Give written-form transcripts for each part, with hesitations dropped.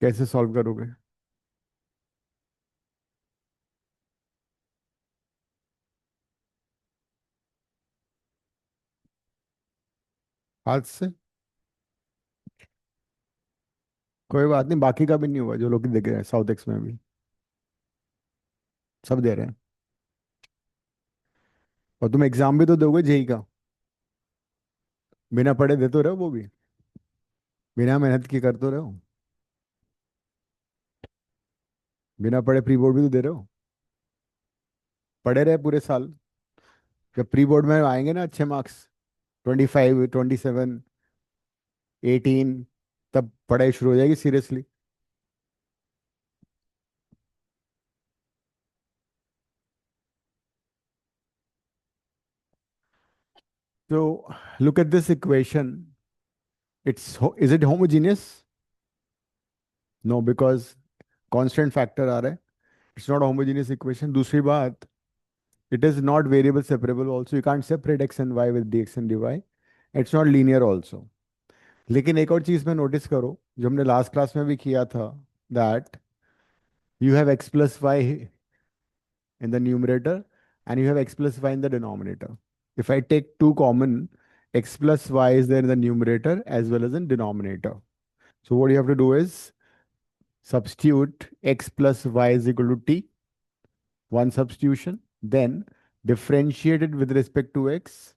कैसे सॉल्व करोगे? हाथ से? कोई बात नहीं, बाकी का भी नहीं हुआ जो लोग देख रहे हैं साउथ एक्स में भी। सब दे रहे हैं। और तुम एग्जाम भी तो दोगे जेई का। बिना पढ़े दे तो रहे हो वो भी। बिना मेहनत की कर तो रहे हो। बिना पढ़े प्री बोर्ड भी तो दे रहे हो। पढ़े रहे पूरे साल। जब प्री बोर्ड में आएंगे ना अच्छे मार्क्स, 25, 27, 18, तब पढ़ाई शुरू हो जाएगी सीरियसली। तो look at this equation. Is it homogeneous? No, because constant factor आ रहा है। It's not homogeneous equation. दूसरी बात, it is not variable separable also. You can't separate x and y with dx and dy. It's not linear also. लेकिन एक और चीज में नोटिस करो, जो हमने लास्ट क्लास में भी किया था, that you have x plus y in the numerator and you have x plus y in the denominator. If I take two common, x plus y is there in the numerator as well as in denominator. So what you have to do is substitute x plus y is equal to t, one substitution, then differentiate it with respect to x,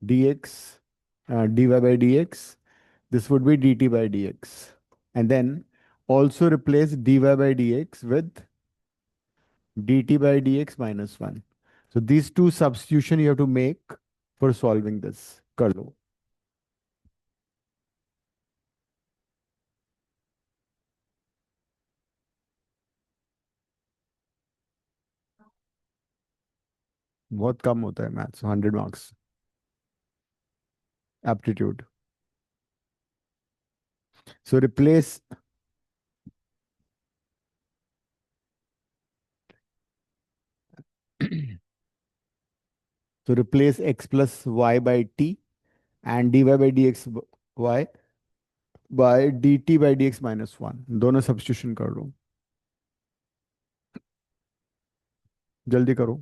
dx, dy by dx. This would be dt by dx. And then also replace dy by dx with dt by dx minus 1. So these two substitution you have to make for solving this. कर लो। बहुत कम होता है maths, 100 marks. Aptitude. So replace. so replace x plus y by t and dy by dx y by dt by dx minus 1, दोनों substitution कर लो। जल्दी करो।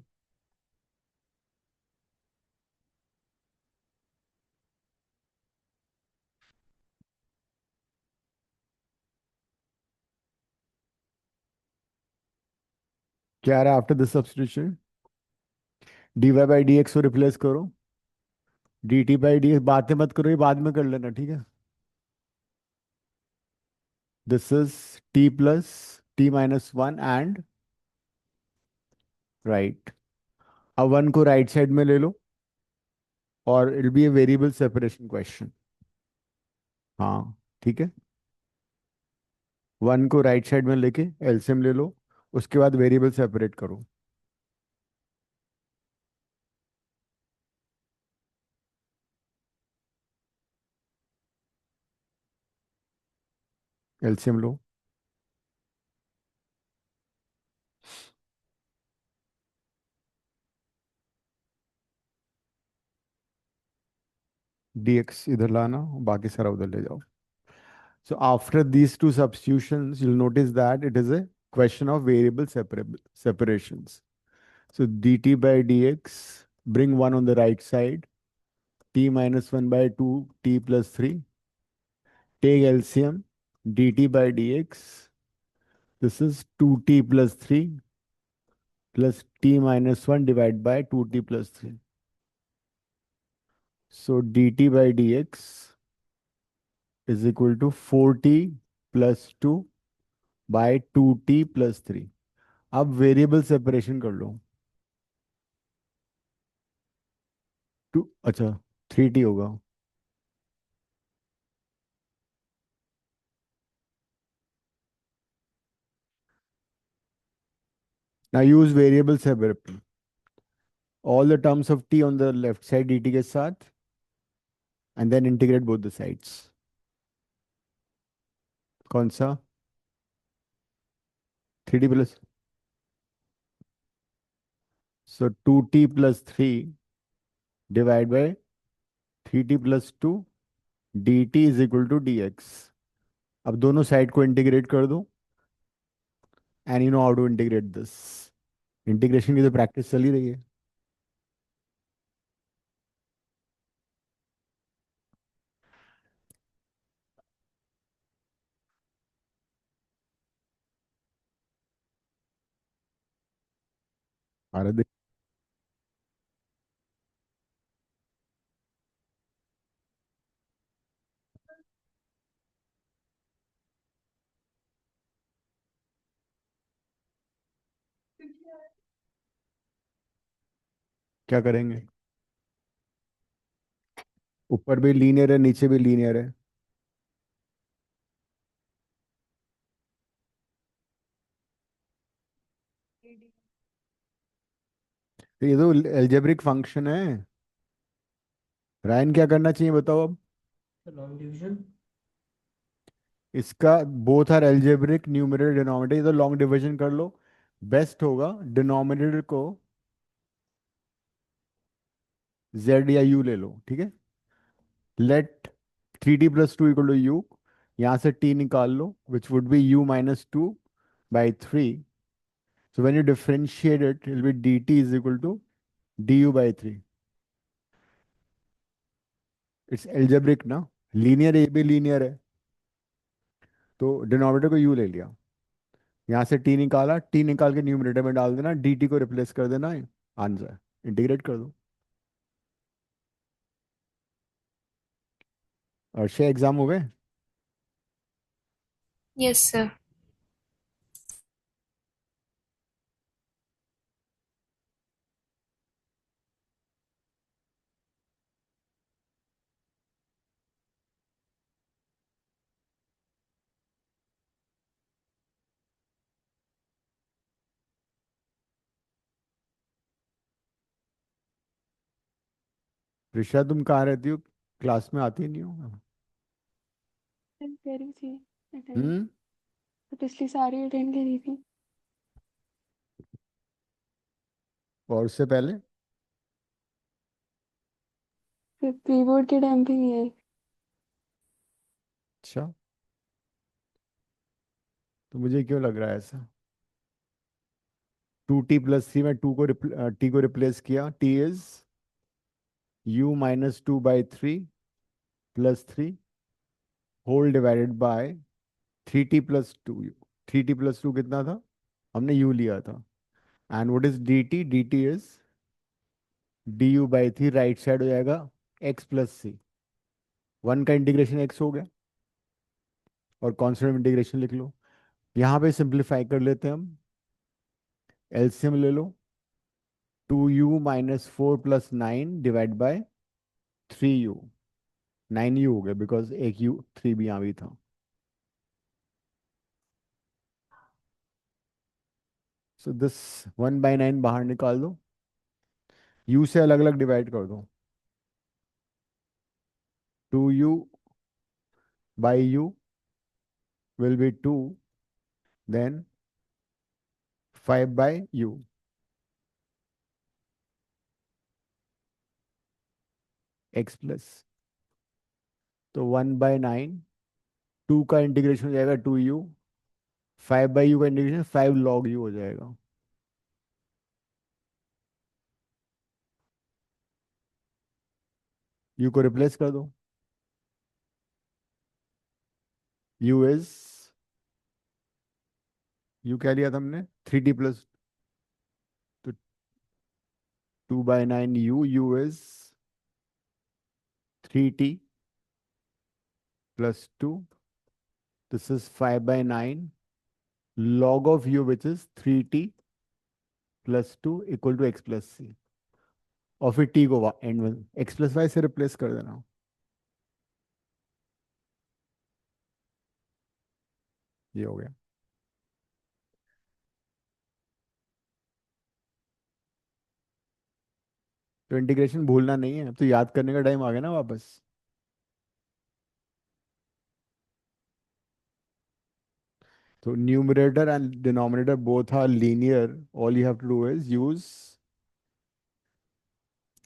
क्या रहा after this substitution? dy by dx को रिप्लेस करो। dt by dx बातें मत करो, ये बाद में कर लेना, ठीक है? This is t plus t minus 1 and right. अब 1 को राइट साइड में ले लो और it be a variable separation question. हाँ, ठीक है। 1 को राइट साइड में लेके एलसीएम ले लो, उसके बाद वेरिएबल सेपरेट करो। एलसीएम लो। dx इधर लाना, बाकी सारा उधर ले जाओ। So after these two substitutions, you'll notice that it is a question of variable separations. So dt by dx, bring 1 on the right side, t minus 1 by 2, t plus 3. Take LCM, dt by dx. This is 2t plus 3 plus t minus 1 divided by 2t plus 3. So dt by dx is equal to 4t plus 2 by 2t plus 3. अब variable separation कर लो। To, अच्छा, 3t होगा। Now use variable separation. All the terms of t on the left side dt के साथ, and then integrate both the sides। कौन सा? 3t plus, so 2t plus 3 divided by 3t plus 2 dt is equal to dx। अब दोनों side को integrate कर दो, and you know how to integrate this. Integration की तो प्रैक्टिस चल ही रही है। अरे क्या करेंगे? ऊपर भी लीनियर है, नीचे भी लीनियर है। तो ये तो एल्जेब्रिक फंक्शन है। रायन क्या करना चाहिए बताओ अब? Long division. इसका both are algebraic, numerator denominator, ये तो लॉन्ग डिवीजन कर लो। बेस्ट होगा डिनोमिनेटर को जेड या यू ले लो, ठीक है। Let 3t + 2 equal to U. यहाँ से t निकाल लो, which would be u - 2/3। So when you differentiate it, it will be dt is equal to du/3। It's algebraic ना, लीनियर, ये भी लीनियर है। तो डिनोमिनेटर को u ले लिया, यहाँ से t निकाला, t निकाल के न्यूमरेटर में डाल देना, dt को रिप्लेस कर देना, आंसर। इंटीग्रेट कर दो। और 6 एग्जाम हो गए। Yes sir. ऋषा तुम कहाँ रहती हो? क्लास में आती नहीं हो? अटेंड करी थी। अटेंड हम्म। तो पिछली सारी अटेंड करी थी। और उससे पहले? फिर प्री बोर्ड के टाइम पे नहीं आई। अच्छा, तो मुझे क्यों लग रहा है ऐसा? 2t + 3 में t को रिप्लेस किया, t is u - 2/3 + 3 whole divided by 3t + 2 u. 3t + 2 कितना था? हमने u लिया था। And what is dt? dt is du/3, right side हो जाएगा x + c। वन का इंटीग्रेशन x हो गया, और कॉन्स्टेंट इंटीग्रेशन लिख लो। यहाँ पे सिंप्लीफाई कर लेते हैं हम। एलसीएम ले लो। 2u - 4 + 9 divide by 3u। 9u हो गया, बिकॉज एक u 3 भी यहाँ भी था। सो दिस 1/9 बाहर निकाल दो, u से अलग अलग डिवाइड कर दो। 2u/u will be 2, then 5/u, x plus. तो 1/9, 2 का इंटीग्रेशन हो जाएगा 2u, 5/u का इंटीग्रेशन 5 log u हो जाएगा। u को रिप्लेस कर दो। u इज, u क्या लिया था हमने? 3t + तो 2/9 u is 3t + 2। This is 5/9 log of u, which is 3t + 2 equal to x + c। और फिर t को एंड में x + y से रिप्लेस कर देना। ये हो गया। तो इंटीग्रेशन भूलना नहीं है, अब तो याद करने का टाइम आ गया ना वापस। तो numerator and denominator both are linear, all you have to do is use,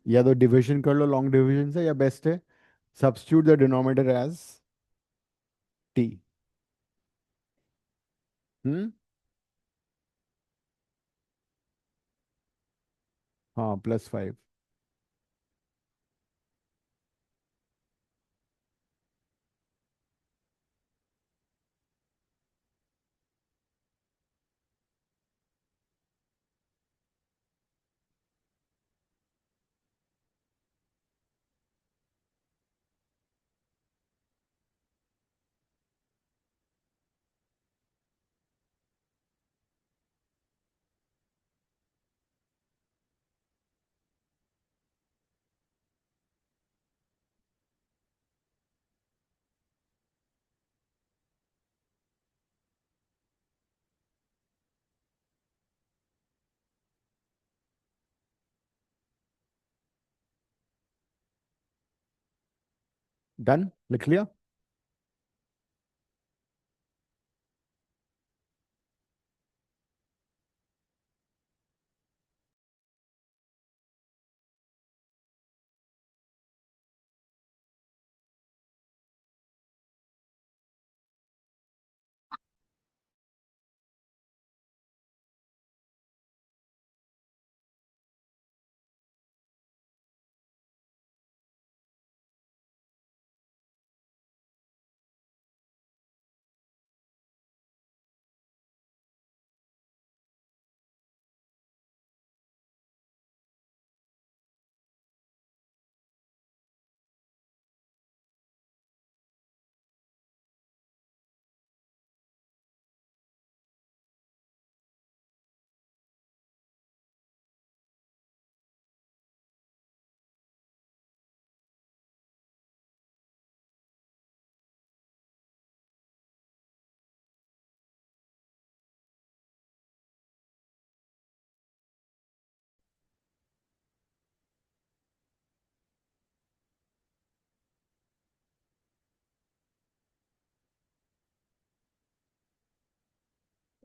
या तो डिविजन कर लो लॉन्ग डिविजन से, या बेस्ट है substitute the denominator as t। Hmm. हाँ, +5। डन, लिख लिया।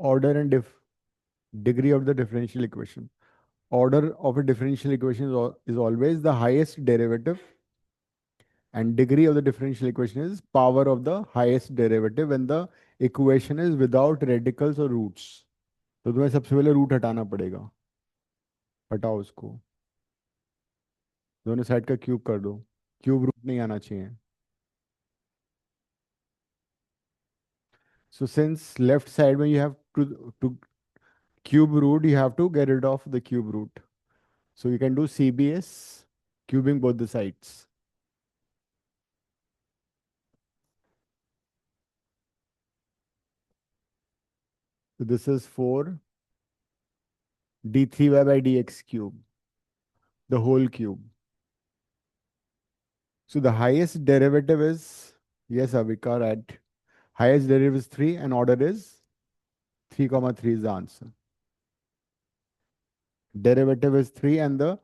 Order and degree of the differential equation. Order of a differential equation is always the highest derivative, and degree of the differential equation is power of the highest derivative when the equation is without radicals or roots. तो तुम्हें सबसे पहले root हटाना पड़ेगा। हटाओ उसको, दोनों side का क्यूब कर दो। क्यूब रूट नहीं आना चाहिए। So since left side when you have to cube root, you have to get rid of the cube root. So you can do CBS, cubing both the sides. So this is 4 d3y by dx cube, the whole cube. So the highest derivative is, yes, Avika, right. Highest derivative is 3 and order is 3 comma 3 is the answer. Derivative is 3 and the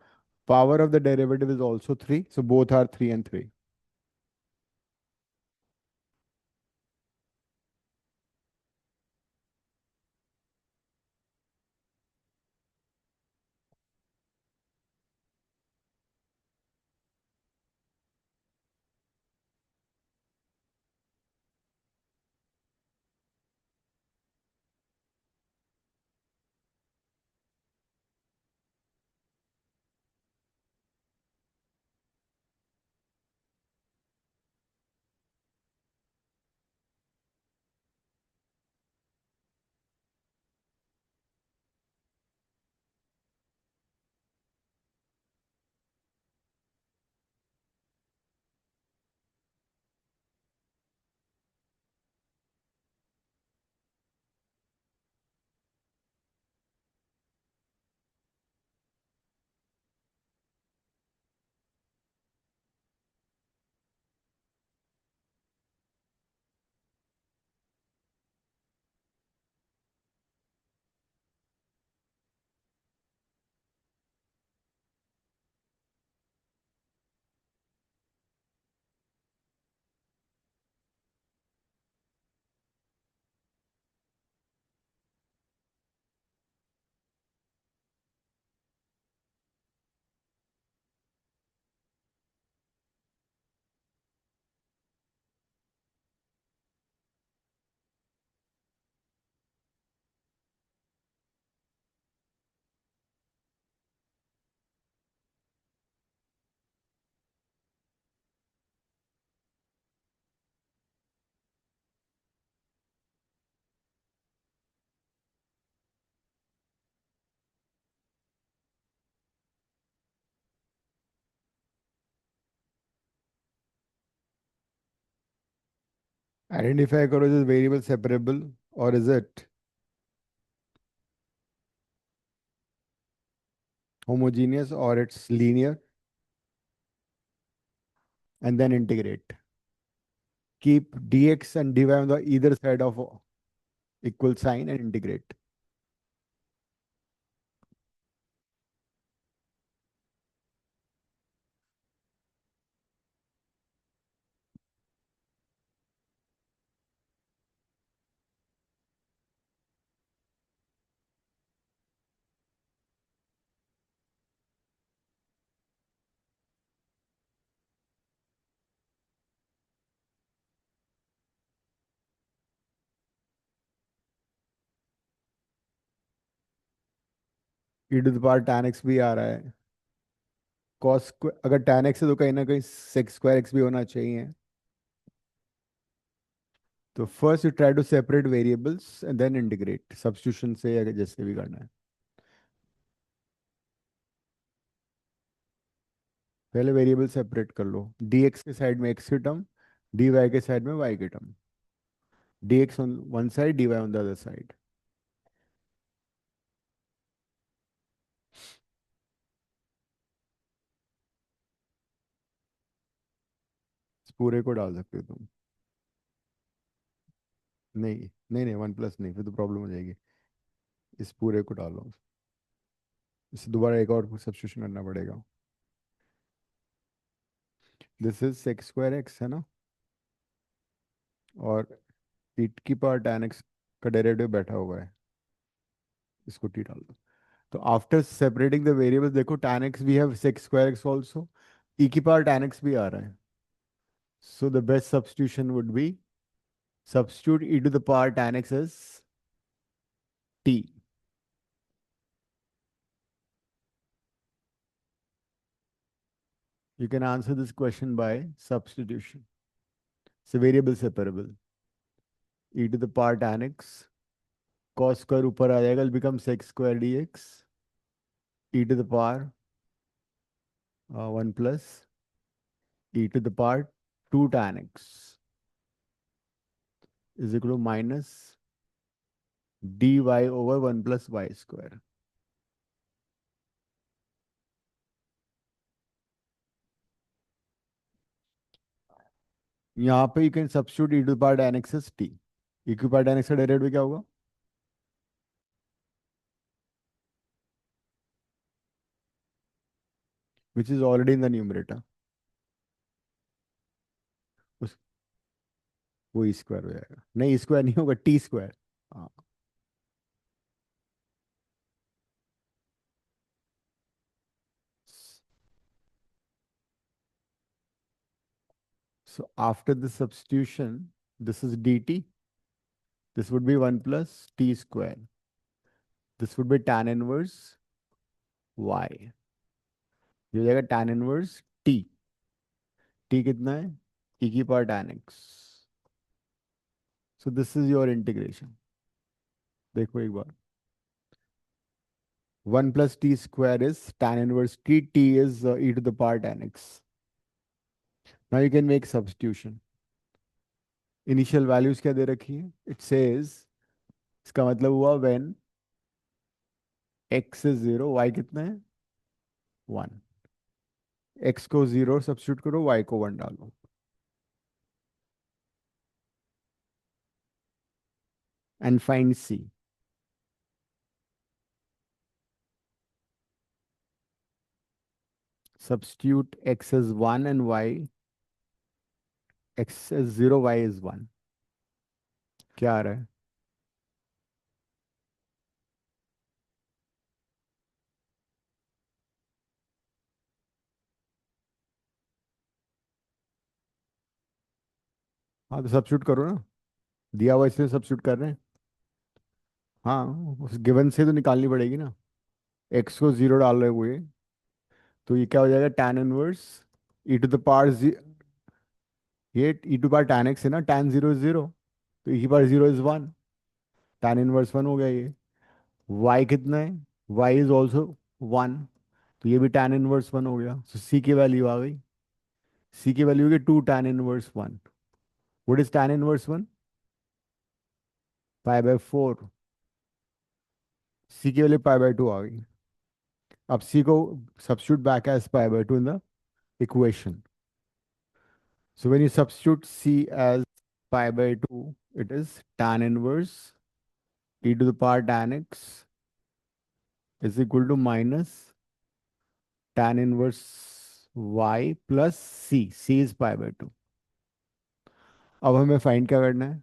power of the derivative is also 3. So both are 3 and 3. Identify करो, is variable separable और is it homogeneous or it's linear, and then integrate. Keep dx and dy on the either side of equal sign and integrate. e to the power tan x भी आ रहा है, cos अगर tan x है तो कहीं ना कहीं sec square x भी होना चाहिए. तो first you try to separate variables and then integrate, substitution से या जैसे भी करना है. पहले वेरिएबल सेपरेट कर लो, dx के साइड में x की टर्म, dy के साइड में y की term. dx on one side, dy on the other side. इस पूरे को डाल सकते हो तुम. नहीं नहीं नहीं, वन प्लस नहीं, फिर तो प्रॉब्लम हो जाएगी. इस पूरे को डालो, इसे दोबारा एक और सब्स्टिट्यूशन करना पड़ेगा. This is sec square X है ना, और टी की पावर tan एक्स का डेरिवेटिव बैठा हुआ है, इसको टी डाल दो. तो आफ्टर सेपरेटिंग द वेरिएबल्स देखो, tan X we have sec square X also, E की पावर tan एक्स भी आ रहा है. So the best substitution would be substitute e to the power tan x as t. You can answer this question by substitution. So variable separable. E to the power tan x, cos square ऊपर आ जाएगा, will become sec square dx. E to the power 1 plus e to the power 2 tan x is equal to minus dy over 1 plus y square. यहाँ पे you can substitute e to the power tan x as t. e to the power tan x का derivative क्या होगा? Which is already in the numerator. उस वो E square हो जाएगा. नहीं, स्क्वायर नहीं होगा, टी स्क्वायर. हाँ. So after the substitution, this is dt. This would be 1 plus t square. This would be tan inverse y. ये हो जाएगा tan inverse t. t कितना है? e की power tan x. So this is your integration. देखो एक बार. 1 plus t square is tan inverse t. t is e to the power tan x. Now you can make substitution. Initial values क्या दे रखी है? It says, इसका मतलब हुआ when x is 0, y कितना है? 1. x को 0 सब्स्टिट्यूट करो, y को 1 डालो. And find c. Substitute x as 1 and y, x is 0, y is 1. क्या आ रहा है? हाँ तो सब्स्टिट्यूट करो ना, दिया हुआ इसलिए सब्स्टिट्यूट कर रहे हैं. हाँ, उस गिवन से तो निकालनी पड़ेगी ना. x को 0 डाल रहे हुए, तो ये क्या हो जाएगा? tan inverse e to the power, ये e to power tan x है ना, tan 0 इज 0, तो e की पावर 0 इज 1, tan इनवर्स 1 हो गया ये. y कितना है? y इज ऑल्सो 1, तो ये भी tan इनवर्स 1 हो गया. तो c की वैल्यू आ गई. c की वैल्यू होगी 2 tan inverse 1. What is tan inverse 1? π/4, सी की वैल्यू π/2 आ गई। अब सी को substitute back as π/2 in the equation. So when you substitute c as π/2, it is tan inverse e to the power tan x is equal to minus tan inverse y plus c. c is π/2. अब हमें find क्या करना है?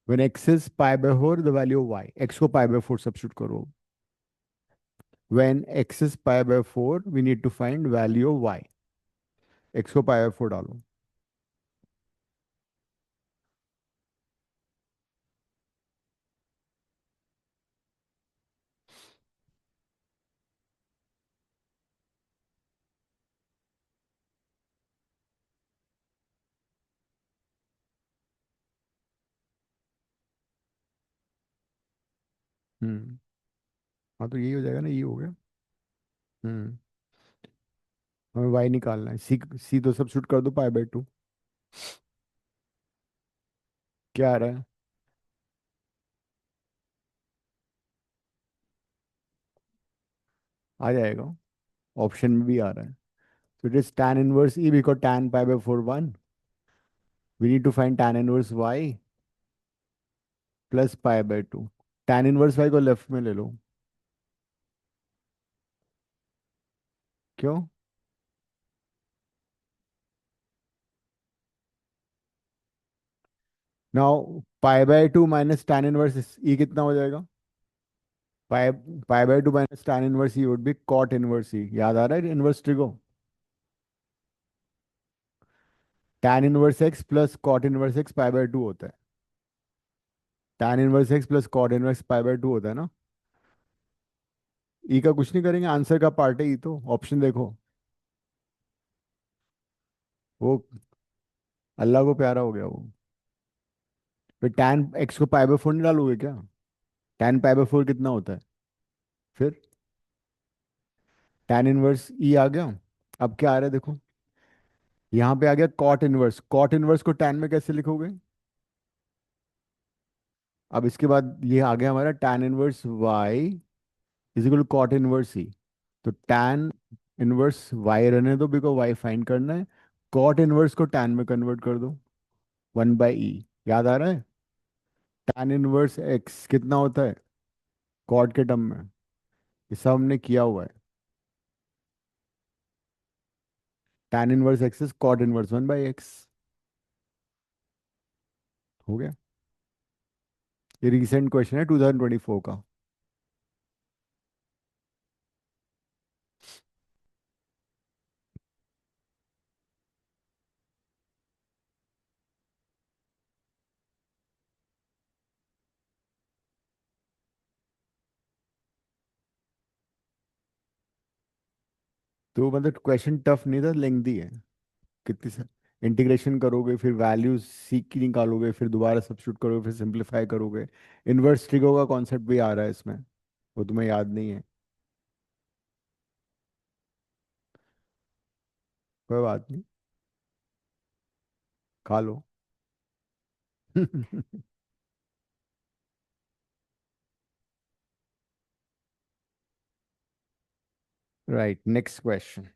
When x is π/4, the value of y. x को π/4 substitute करो. When x is π/4, we need to find value of y. x को π/4 डालो. हम्म हाँ, तो यही हो जाएगा ना, ये हो गया. हम्म हमें y निकालना है. सी सी तो सब्स्टिट्यूट कर दो π/2. क्या आ रहा है? आ जाएगा. ऑप्शन में भी आ रहा है. So it is tan inverse e because tan π/4 1. We need to find tan inverse y plus π/2. tan inverse y को लेफ्ट में ले लो. क्यों? Now π/2 minus tan inverse e कितना हो जाएगा? Pi π/2 minus tan inverse e would be cot inverse e. याद आ रहा है inverse trigo? tan inverse x plus cot inverse x π/2 होता है. tan inverse x plus cot inverse π/2 होता है ना. ई का कुछ नहीं करेंगे, आंसर का पार्ट है ई तो. ऑप्शन देखो. वो अल्लाह को प्यारा हो गया वो. फिर tan x को π/4 नहीं डालोगे क्या? tan π/4 कितना होता है फिर? tan इनवर्स ई आ गया. अब क्या आ रहा है देखो. यहाँ पे आ गया cot इनवर्स. cot इनवर्स को tan में कैसे लिखोगे? अब इसके बाद ये आ गया हमारा tan inverse y is equal to cot inverse e. तो tan इनवर्स y रहने दो बिकॉज y फाइंड करना है. cot इनवर्स को tan में कन्वर्ट कर दो. 1/e. याद आ रहा है? tan इनवर्स x कितना होता है cot के टर्म में? ये सब हमने किया हुआ है. tan inverse x is cot inverse 1/x. हो गया. ये रिसेंट क्वेश्चन है 2024 का. तो मतलब क्वेश्चन टफ नहीं था, लेंथी है. कितनी सा इंटीग्रेशन करोगे, फिर वैल्यूज सीख की निकालोगे, फिर दोबारा सब्स्टिट्यूट करोगे, फिर सिंप्लीफाई करोगे. इनवर्स ट्रिगो का कॉन्सेप्ट भी आ रहा है इसमें. वो तुम्हें याद नहीं है. कोई बात नहीं. खा लो. Right, next question.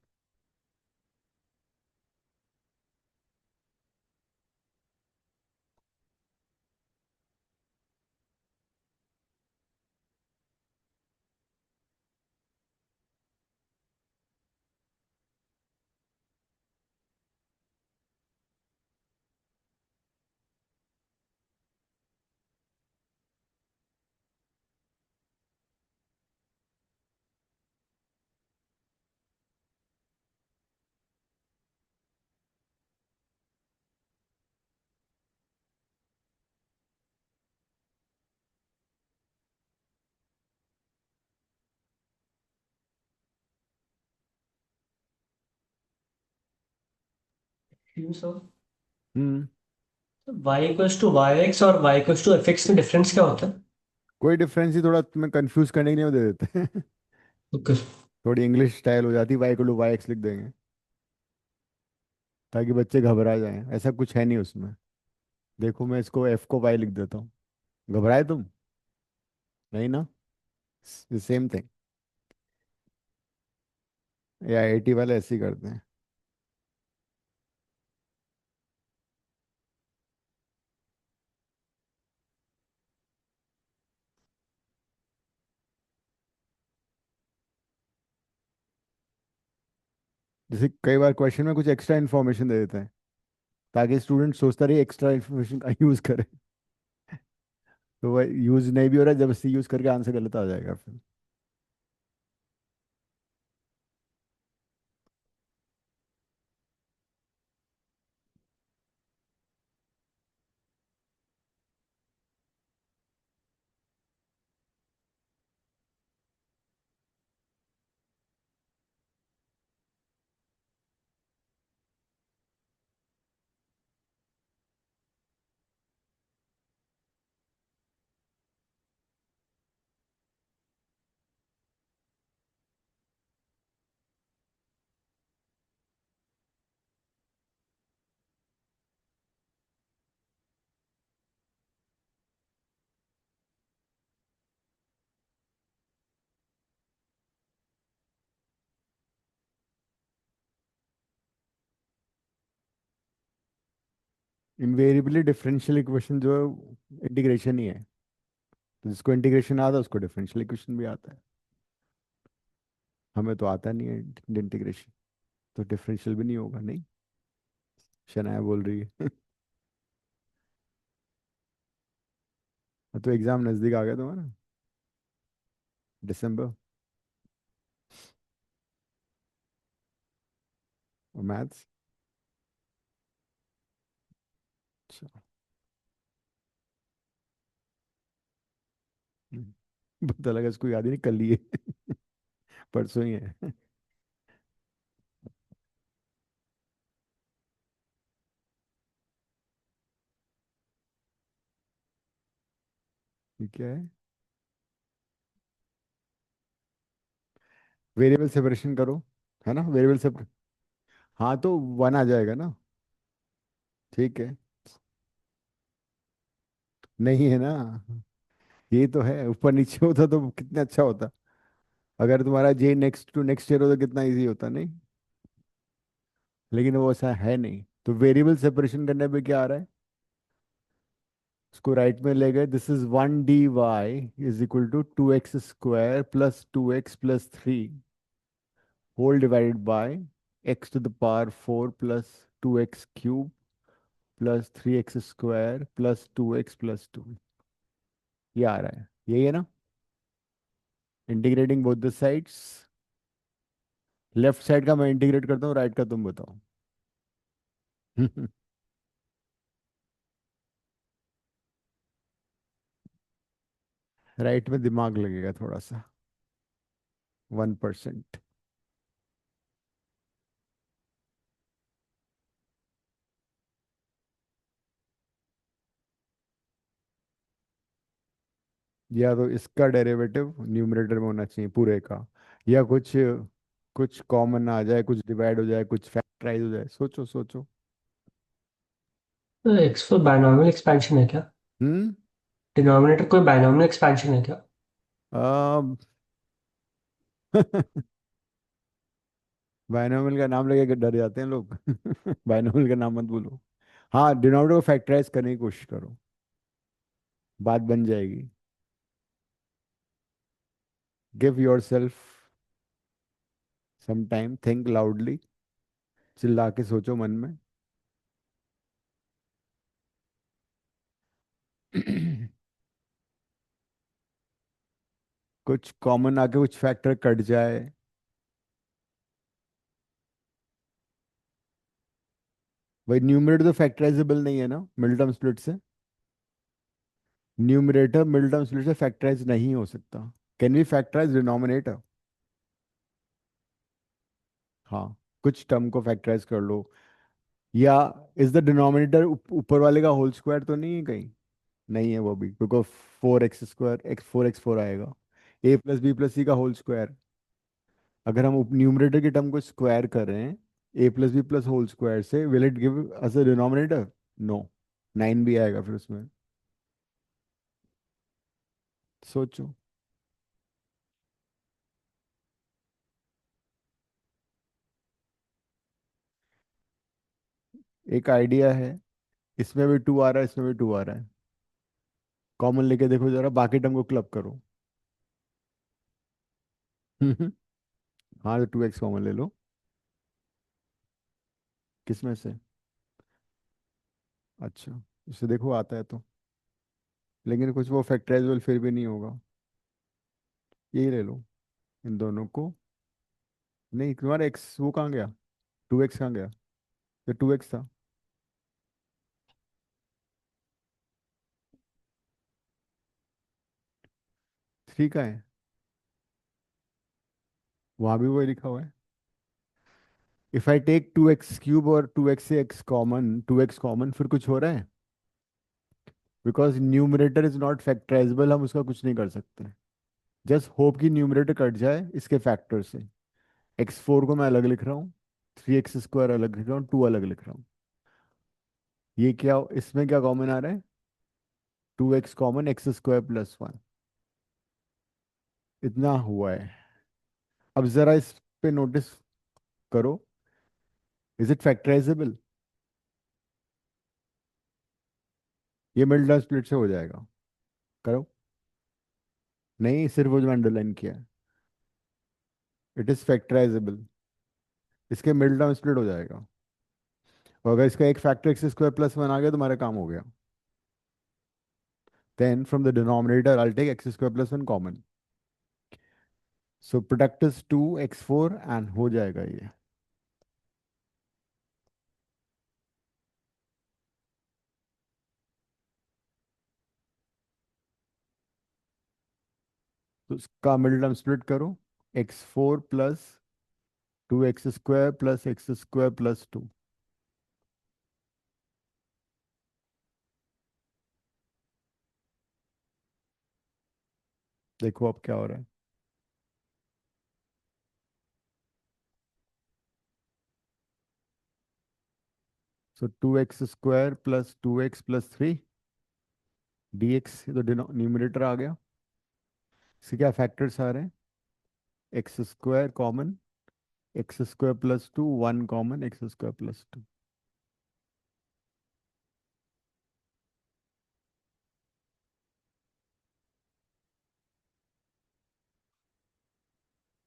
Sir, hmm Y equals to Y X और Y equals to F X में डिफरेंस क्या होता है? कोई डिफरेंस ही, थोड़ा तुम्हें कंफ्यूज करने के लिए वो दे देते हैं. ओके। थोड़ी इंग्लिश स्टाइल हो जाती. वाई को लो वाई एक्स लिख देंगे ताकि बच्चे घबरा जाएं. ऐसा कुछ है नहीं उसमें. देखो मैं इसको एफ को वाई लिख देता हूँ। घबराए तुम? नहीं ना? Same thing. या आईआईटी वाले ऐसे ही करते हैं। जैसे कई बार क्वेश्चन में कुछ एक्स्ट्रा इन्फॉर्मेशन दे देते हैं ताकि स्टूडेंट सोचता रहे एक्स्ट्रा इन्फॉर्मेशन का यूज करे। तो वह यूज नहीं भी हो रहा है, जबरदस्ती यूज करके आंसर गलत आ जाएगा फिर। इनवेरिएबली डिफरेंशियल इक्वेशन जो इंटीग्रेशन ही है। तो जिसको इंटीग्रेशन आता है उसको डिफरेंशियल इक्वेशन भी आता है। हमें तो आता नहीं है इंटीग्रेशन, तो डिफरेंशियल भी नहीं होगा। नहीं, शनाया बोल रही है। तो एग्जाम नजदीक आ गया तुम्हारा, दिसंबर। और मैथ्स। अच्छा। पता लगा इसको याद ही नहीं, कर लिए। परसों ही है। ठीक है। वेरिएबल सेपरेशन करो, है ना? Variable separate. हाँ तो वन आ जाएगा ना। ठीक है। नहीं है ना? ये तो है, ऊपर नीचे होता तो कितना अच्छा होता। अगर तुम्हारा जे नेक्स्ट टू नेक्स्ट ईयर होता कितना इजी होता, नहीं? लेकिन वो ऐसा है नहीं, तो वेरिएबल सेपरेशन करने पे क्या आ रहा है? उसको राइट में ले गए, this is 1 dy is equal to 2x² plus 2x+3 whole divided by x⁴ plus 2x³ plus 3x² plus 2x+2। ये आ रहा है, यही है ना? Integrating both the sides. Left side का मैं इंटीग्रेट करता हूँ, राइट का तुम बताओ। राइट में दिमाग लगेगा थोड़ा सा, 1%। या तो इसका डेरिवेटिव न्यूमरेटर में होना चाहिए पूरे का, या कुछ कुछ कॉमन आ जाए, कुछ डिवाइड हो जाए, कुछ फैक्टराइज हो जाए। सोचो सोचो। तो एक्स कोई बायनॉमियल एक्सपेंशन है क्या? हम्म। डिनोमिनेटर कोई बायनॉमियल एक्सपेंशन है क्या? बाइनोमियल का नाम लेके डर जाते हैं लोग। बाइनोमियल का नाम मत बोलो। हाँ, डिनोमिनेटर को फैक्टराइज करने की कोशिश करो, बात बन जाएगी। Give yourself some time, think loudly, चिल्ला के सोचो मन में। कुछ कॉमन आके कुछ फैक्टर कट जाए। भाई न्यूमरेटर तो फैक्टराइजेबल नहीं है ना मिड टर्म स्प्लिट से। न्यूमरेटर मिड टर्म स्प्लिट से फैक्टराइज नहीं हो सकता। Can we factorise denominator? हाँ, कुछ टर्म को फैक्टराइज कर लो। या इज द डिनोमिनेटर ऊपर वाले का होल स्क्वायर तो नहीं है कहीं? नहीं है वो भी, बिकॉज 4x² x 4x4 आएगा। a+b+c का होल स्क्वायर। अगर हम न्यूमरेटर की टर्म को स्क्वायर कर रहे हैं a+b+ होल स्क्वायर से, will it give us a denominator? No. 9 भी आएगा फिर उसमें। सोचो। एक आइडिया है, इसमें भी 2 आ रहा है, इसमें भी 2 आ रहा है। कॉमन लेके देखो जरा, बाकी टर्म को क्लब करो। हाँ, तो 2x कॉमन ले लो। किसमें से? अच्छा, इसे देखो आता है तो। लेकिन कुछ वो फैक्टराइजेबल फिर भी नहीं होगा। यही ले लो, इन दोनों को। नहीं, तुम्हारा एक्स वो कहाँ गया? 2x कहाँ गया? ये 2x था। 3 का है, वहां भी वही लिखा हुआ है। If I take 2x cube और 2x से x कॉमन, 2x कॉमन, फिर कुछ हो रहा है? Because numerator is not factorisable, हम उसका कुछ नहीं कर सकते। जस्ट होप कि न्यूमरेटर कट जाए इसके फैक्टर से। x4 को मैं अलग लिख रहा हूँ, 3x² अलग लिख रहा हूँ, 2 अलग लिख रहा हूँ। ये क्या, इसमें क्या कॉमन आ रहा है? 2x common, x² + 1। इतना हुआ है। अब जरा इस पे नोटिस करो, इज इट फैक्टराइजेबल? ये मिडिल टर्म स्प्लिट से हो जाएगा। करो। नहीं, सिर्फ वो जो अंडरलाइन किया है। It is factorisable. इसके मिडिल टर्म स्प्लिट हो जाएगा। और अगर इसका एक फैक्टर x² + 1 आ गया तो हमारा काम हो गया। Then from the denominator I take x² + 1 common. So product is 2x4 and हो जाएगा ये। तो इसका मिडिल टर्म स्प्लिट करो, x4 प्लस 2x² + x² + 2। देखो अब क्या हो रहा है। सो 2x² + 2x + 3 dx, ये तो न्यूमरेटर आ गया। इसके क्या फैक्टर्स आ रहे हैं? x² common, x² + 2, 1 common, x² + 2।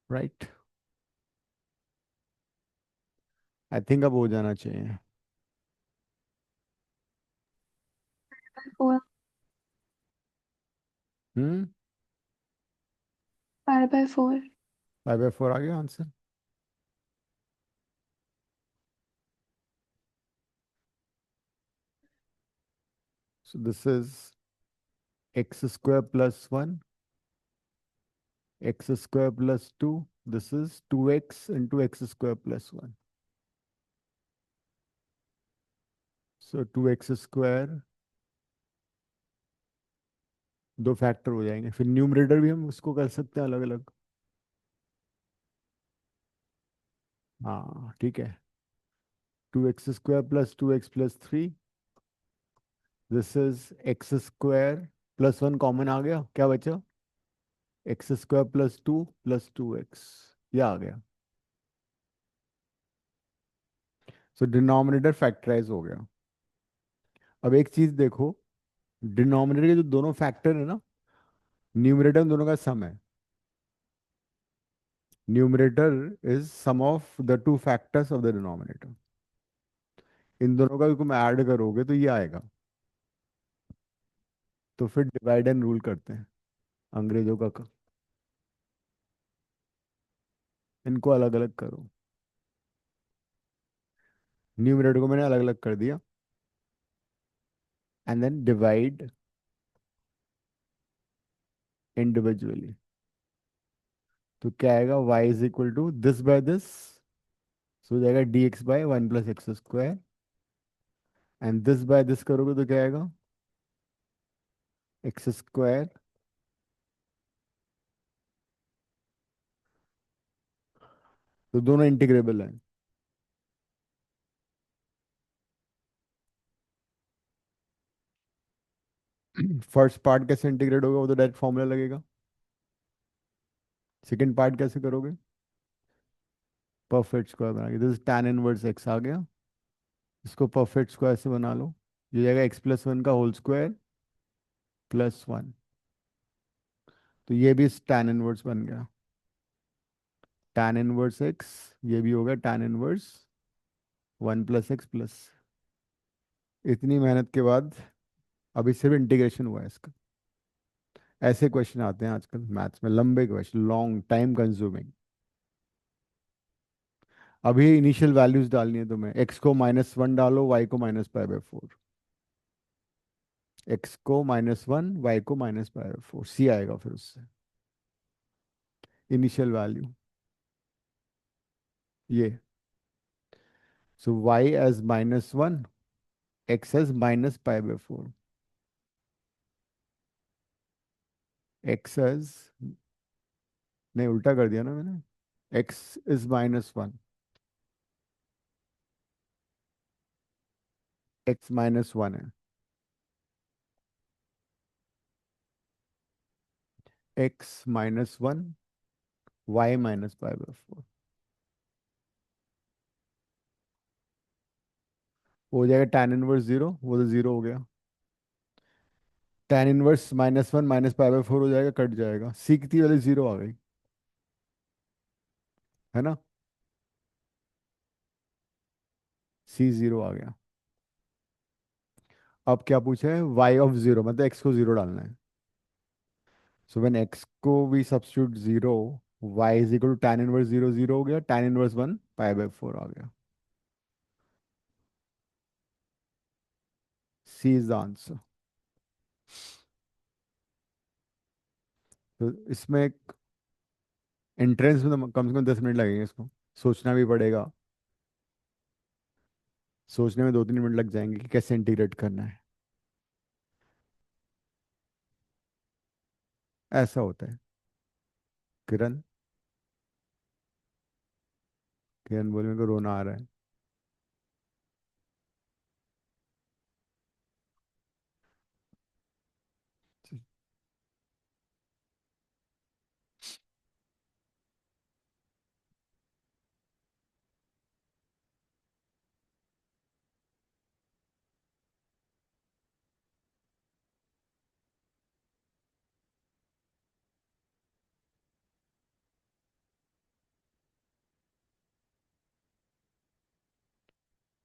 Right. I think अब हो जाना चाहिए। 4 हम्म। 5/4। 5/4 आ गया answer. So this is x² + 1, x² + 2, this is 2x into x² + 1. So 2x², दो फैक्टर हो जाएंगे, फिर न्यूमरेटर भी हम उसको कर सकते हैं अलग अलग। हाँ ठीक है। 2x² + 2x + 3, this is x² + 1 common आ गया, क्या बचा? x² + 2 + 2x, ये आ गया। सो डिनोमिनेटर फैक्टराइज हो गया। अब एक चीज देखो, डिनोमिनेटर के जो दोनों फैक्टर है ना, न्यूमरेटर दोनों का सम है। Numerator is sum of the two factors of the denominator. इन दोनों का भी तुम ऐड करोगे तो ये आएगा। तो फिर डिवाइड एंड रूल करते हैं, अंग्रेजों का। इनको अलग अलग करो। न्यूमरेटर को मैंने अलग अलग कर दिया, एंड देन डिवाइड इंडिविजुअली। तो क्या आएगा? y is equal to this by this, so हो जाएगा dx/1 + x²। And this by this करोगे तो क्या आएगा? x²। तो दोनों इंटीग्रेबल हैं। फर्स्ट पार्ट कैसे इंटीग्रेट होगा, वो तो डायरेक्ट फॉर्मूला लगेगा। सेकंड पार्ट कैसे करोगे? परफेक्ट स्क्वायर बना के, दिस tan इनवर्स एक्स आ गया, इसको परफेक्ट स्क्वायर से बना लो। ये जाएगा x+1 का होल स्क्वायर +1। तो ये भी tan इनवर्स बन गया, tan इनवर्स एक्स। ये भी हो गया tan इनवर्स 1 + x+। इतनी मेहनत के बाद अभी सिर्फ इंटीग्रेशन हुआ है इसका। ऐसे क्वेश्चन आते हैं आजकल मैथ्स में, लंबे क्वेश्चन, लॉन्ग टाइम कंज्यूमिंग। अभी इनिशियल वैल्यूज डालनी है तुम्हें, एक्स को -1 डालो, वाई को -π/4। एक्स को -1, वाई को -π/4, सी आएगा फिर उससे इनिशियल वैल्यू ये। So Y as -1, X as -π/4। X as, नहीं उल्टा कर दिया ना मैंने, एक्स इज -1, एक्स -1 है, एक्स -1, वाई -π/4। हो जाएगा tan इनवर्स 0, वो तो 0 हो गया। tan इनवर्स -1 -π/4 हो जाएगा, कट जाएगा, सीखती वाली 0 आ गई, है ना, सी 0 आ गया। अब क्या पूछा है, y(0), मतलब x को 0 डालना है। सो व्हेन x को भी substitute 0, y is equal to tan inverse 0, 0 हो गया, tan इनवर्स 1 π/4 आ गया। सी इज द आंसर। तो इसमें एंट्रेंस में तो कम से कम 10 मिनट लगेंगे इसको, सोचना भी पड़ेगा। सोचने में 2-3 मिनट लग जाएंगे कि कैसे इंटीग्रेट करना है। ऐसा होता है। किरण, किरण बोले मेरे को रोना आ रहा है।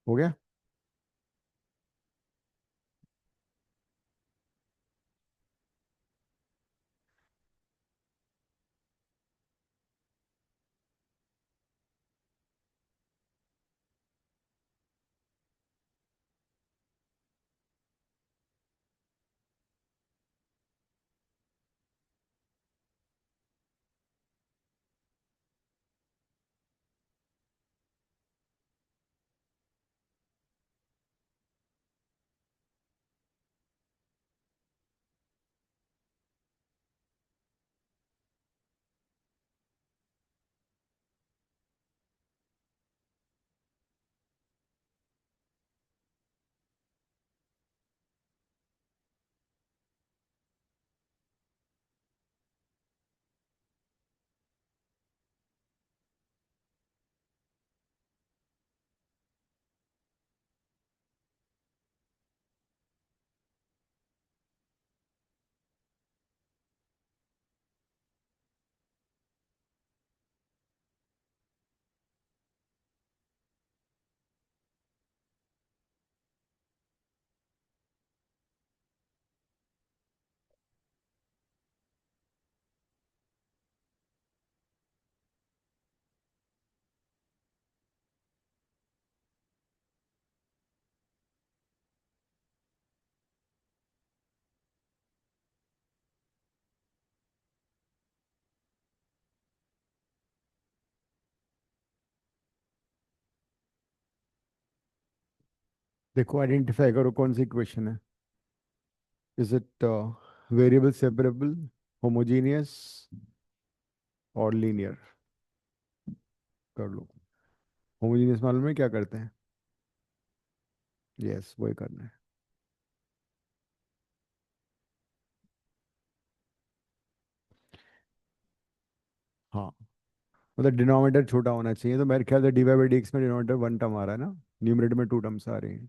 हो गया। देखो आइडेंटिफाई करो कौन सी इक्वेशन है। Is it variable separable, homogeneous और लीनियर? कर लो। होमोजीनियस मालूम है क्या करते हैं? यस, वही करना है। हाँ, मतलब डिनोमिनेटर छोटा होना चाहिए, तो मेरे ख्याल से d y by d x में डिनोमिनेटर वन टर्म आ रहा है ना, न्यूमरेटर में टू टर्म्स आ रही हैं।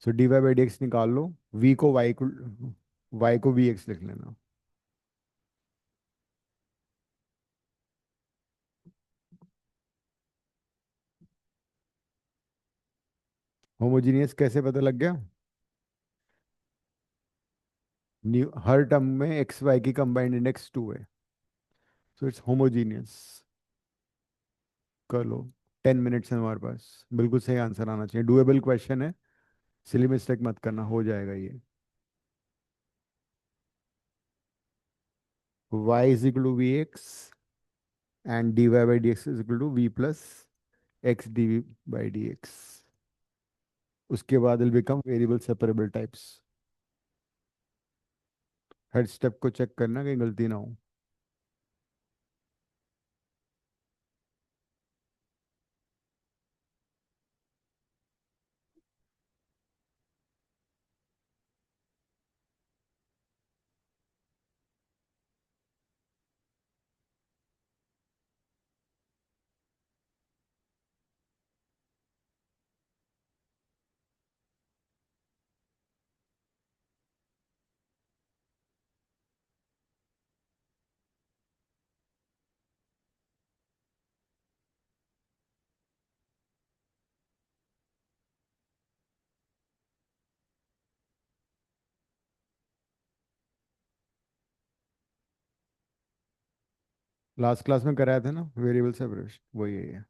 So d y by d x निकाल लो, वी को वाई को वी एक्स लिख लेना। होमोजीनियस कैसे पता लग गया? हर टर्म में एक्स वाई की कंबाइंड इंडेक्स टू है, सो इट्स होमोजीनियस। कर लो, 10 मिनट्स है हमारे पास, बिल्कुल सही आंसर आना चाहिए, डुएबल क्वेश्चन है, सिली मिस्टेक मत करना, हो जाएगा ये। y is equal to vx and dy by dx is equal to v plus x dv by dx। उसके बाद will become variable separable types. Her step को चेक करना कहीं गलती ना हो। लास्ट क्लास में कराया था ना वेरिएबल सेपरेशन, वही है ये।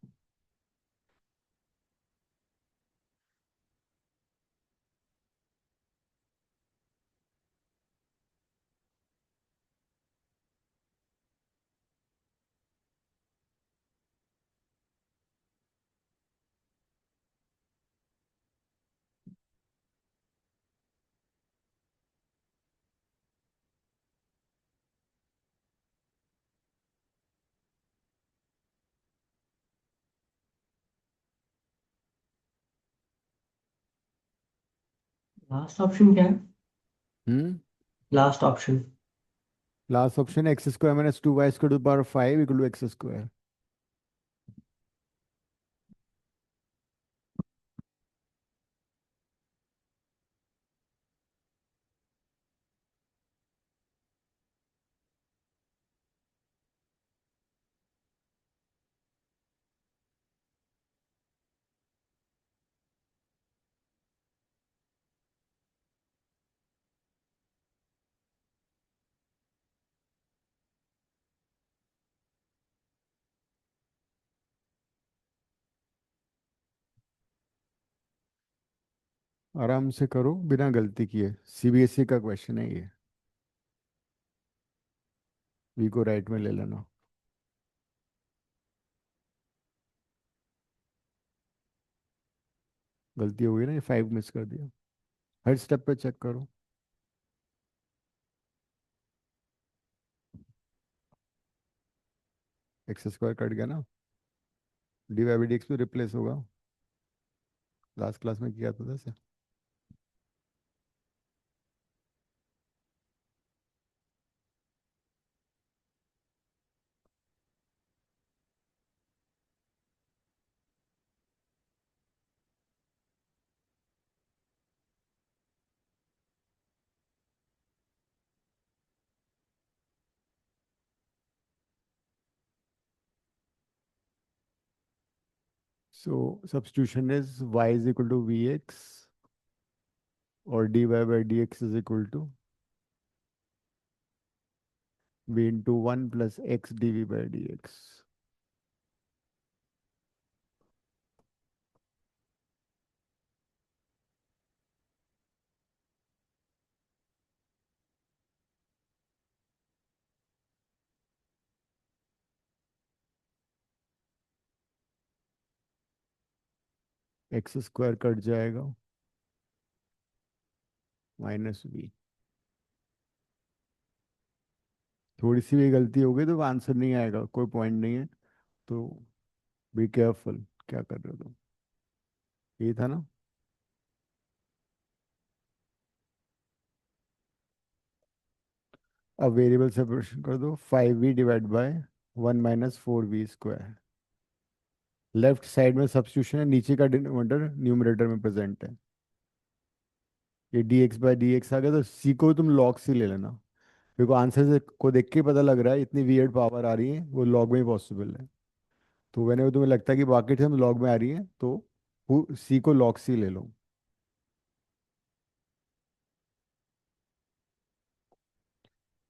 लास्ट ऑप्शन क्या है? Hmm. Last option. Last option x square minus two y square to power five equal to x square. आराम से करो बिना गलती किए, सीबीएसई का क्वेश्चन है ये, वी को राइट में ले लेना। गलती हो गई ना, ये फाइव मिस कर दिया। हर स्टेप पे चेक करो। एक्स स्क्वायर कट गया ना, d y by d x में रिप्लेस होगा, लास्ट क्लास में किया था जैसे। So substitution is y is equal to v x और d y by d x is equal to v into one plus x d v by d x. X square cut जाएगा, minus v. थोड़ी सी भी गलती हो गई तो answer नहीं आएगा, कोई पॉइंट नहीं है, तो बी केयरफुल, क्या कर रहे हो तुम। यही था ना। अब वेरिएबल सेपरेशन कर दो, five v divide by 1 - 4v²। Left side में सब्स्टिट्यूशन है, नीचे का डिनोमिनेटर न्यूमरेटर में प्रेजेंट है। ये dx/dx आ गया, तो सी को तुम log c ले लेना। देखो आंसर से को देख के ही पता लग रहा है इतनी वियर्ड पावर आ रही है, वो लॉग में ही पॉसिबल है। तो मैंने तुम्हें लगता है कि बाकी टर्म लॉग में आ रही है, तो सी को log c ले लो।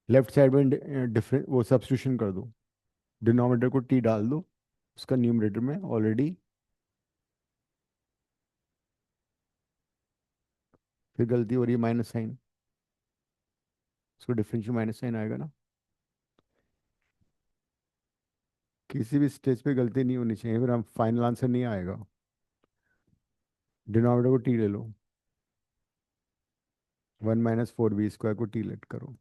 लेफ्ट साइड में डिफरेंट वो सब्स्टिट्यूशन कर दो, डिनोमिनेटर को टी डाल दो उसका न्यूमरेटर में ऑलरेडी। फिर गलती हो रही है माइनस साइन, उसको डिफरेंशियल माइनस साइन आएगा ना। किसी भी स्टेज पे गलती नहीं होनी चाहिए, फिर हम फाइनल आंसर नहीं आएगा। डिनोमिनेटर को टी ले लो, 1 - 4v² को टी लेट करो।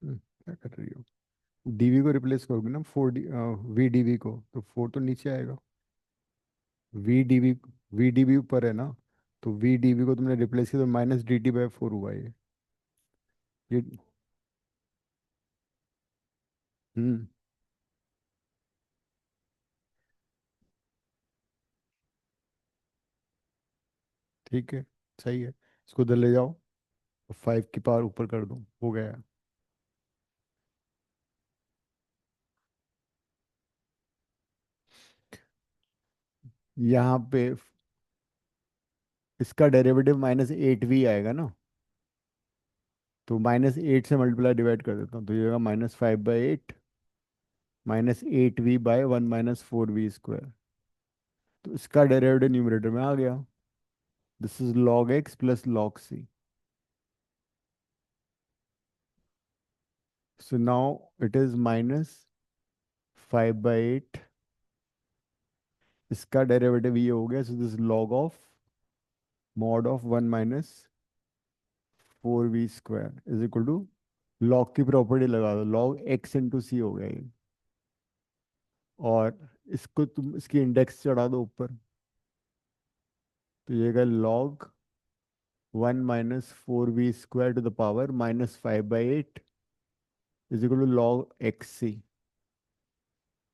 क्या कर रही हो? डीवी को रिप्लेस करोगे ना, 4 वी डीवी को, तो 4 तो नीचे आएगा। वी डीवी, वी डीवी ऊपर है ना, तो वी डीवी को तुमने रिप्लेस किया तो -dt/4 हुआ ये। हम्म। ठीक है, सही है। इसको उधर ले जाओ, 5 की पावर ऊपर कर दो, हो गया। यहाँ पे इसका डेरिवेटिव -8v आएगा ना, तो -8 से मल्टीप्लाई डिवाइड कर देता हूँ, तो ये होगा -5/8 -8v/1 - 4v²। तो इसका डेरिवेटिव न्यूमरेटर में आ गया। This is log x plus log c। So now it is -5/8, इसका डेरिवेटिव ये हो गया, so this log of mod of 1 - 4v² is equal to, log की प्रॉपर्टी लगा दो, log x इंटू सी हो गया ये। और इसको तुम इसकी इंडेक्स चढ़ा दो ऊपर, तो ये गया log 1 - 4v² to the power -5/8 is equal to log xc।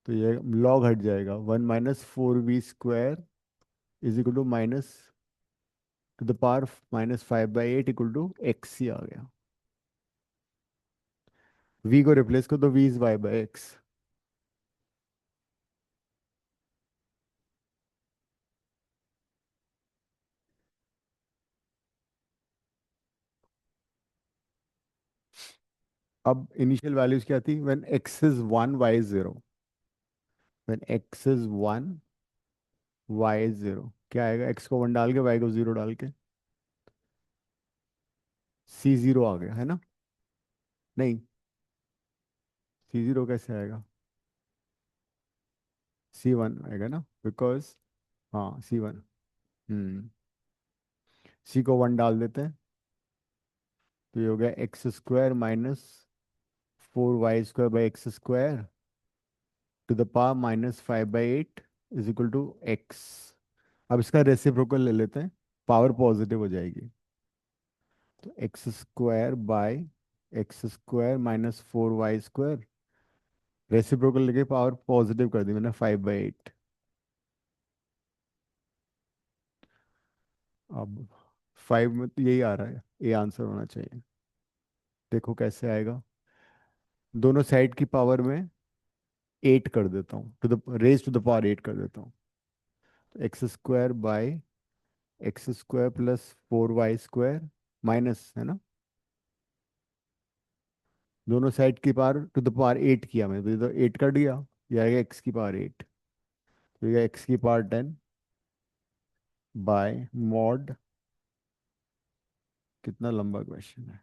तो ये log हट जाएगा, 1 - 4v² is equal to minus to the power -5/8 equal to xc आ गया। v को रिप्लेस कर दो, v इज y/x। अब इनिशियल वैल्यूज क्या थी? When x is 1 y is 0। When x is 1 y is 0, क्या आएगा? x को 1 डाल के y को 0 डाल के c0 आ गया है ना? नहीं, c0 कैसे आएगा? c1 आएगा ना, बिकॉज, हाँ c1। हम्म, c को 1 डाल देते हैं, तो ये हो गया x² -4y² / x² to the power -5/8 is equal to x। अब इसका रेसिप्रोकल ले लेते हैं, पावर पॉजिटिव हो जाएगी, तो x² / x² -4y², रेसिप्रोकल लेके पावर पॉजिटिव कर दी मैंने, 5/8। अब 5 में तो यही आ रहा है, ये आंसर होना चाहिए। देखो कैसे आएगा, दोनों साइड की पावर में 8 कर देता हूँ, to the raise to the power 8 कर देता हूँ, तो x² / x² +4y² माइनस है ना, दोनों साइड की पावर टू द पावर 8 किया मैंने, तो ये तो 8 कर दिया, ये आएगा x⁻8। तो ये x⁻10 बाय मॉड, कितना लंबा क्वेश्चन है,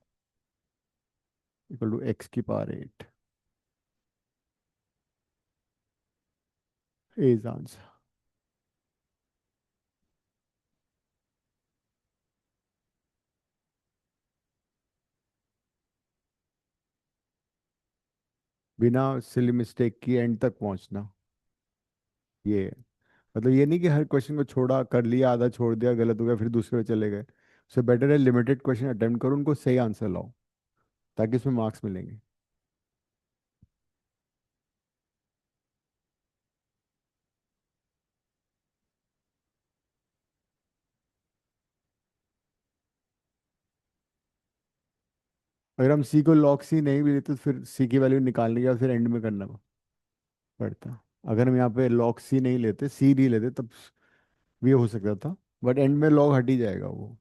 equal to x⁻8 is answer. बिना सिली मिस्टेक की एंड तक पहुंचना, ये है। मतलब ये नहीं कि हर क्वेश्चन को छोड़ा, कर लिया, आधा छोड़ दिया, गलत हो गया, फिर दूसरे पे चले गए। उससे बेटर है लिमिटेड क्वेश्चन अटेम्प्ट करो, उनको सही आंसर लाओ, ताकि उसमें मार्क्स मिलेंगे। अगर हम सी को लॉग सी नहीं भी लेते तो फिर सी की वैल्यू निकालने के बाद फिर एंड में करना पड़ता। अगर हम यहाँ पे लॉग सी नहीं लेते, सी नहीं लेते, तब भी हो सकता था, बट एंड में लॉग हट ही जाएगा वो।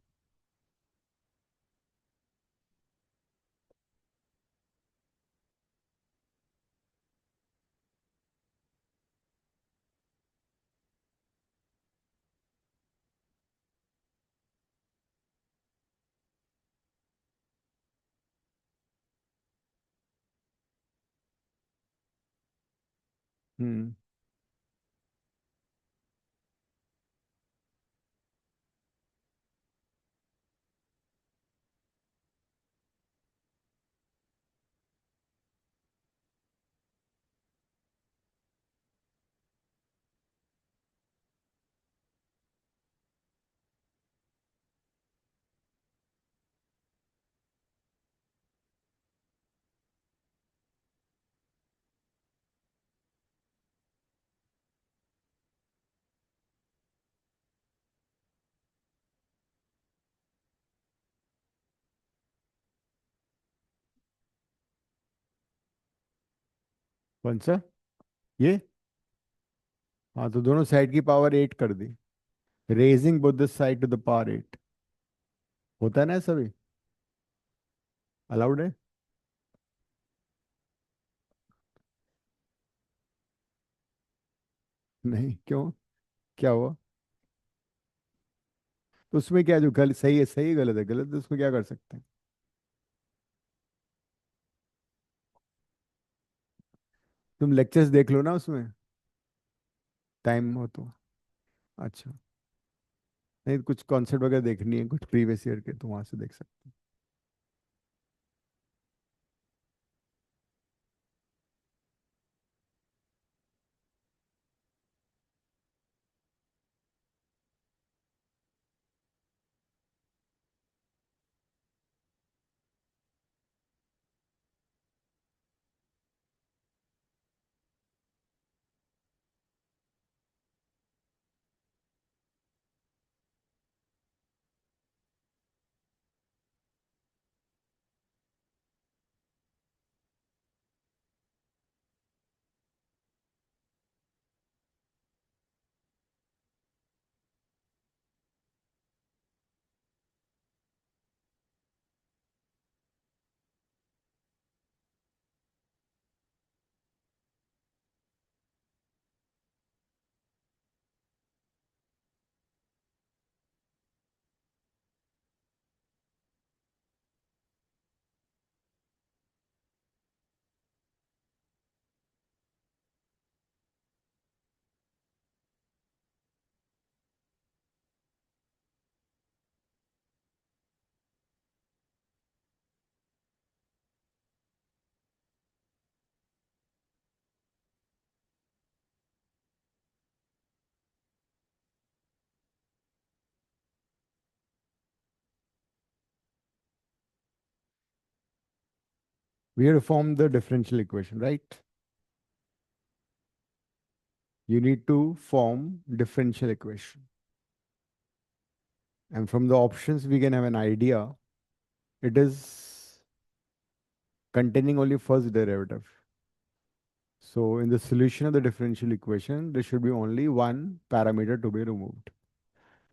हम्म। कौन सा? ये? हाँ, तो दोनों साइड की पावर 8 कर दी। Raising both the side to the power 8, होता है ना ऐसा भी? अलाउड है? नहीं, क्यों? क्या हुआ? तो उसमें क्या, जो गलत सही है सही, गलत है गलत है, उसमें क्या कर सकते हैं? तुम लेक्चर्स देख लो ना उसमें, टाइम हो तो। अच्छा। नहीं, कुछ कॉन्सेप्ट वगैरह देखनी है कुछ प्रीवियस ईयर के, तो वहां से देख सकते हैं। We have form the differential equation, right? You need to form differential equation. And from the options, we can have an idea. It is containing only first derivative. So in the solution of the differential equation, there should be only one parameter to be removed.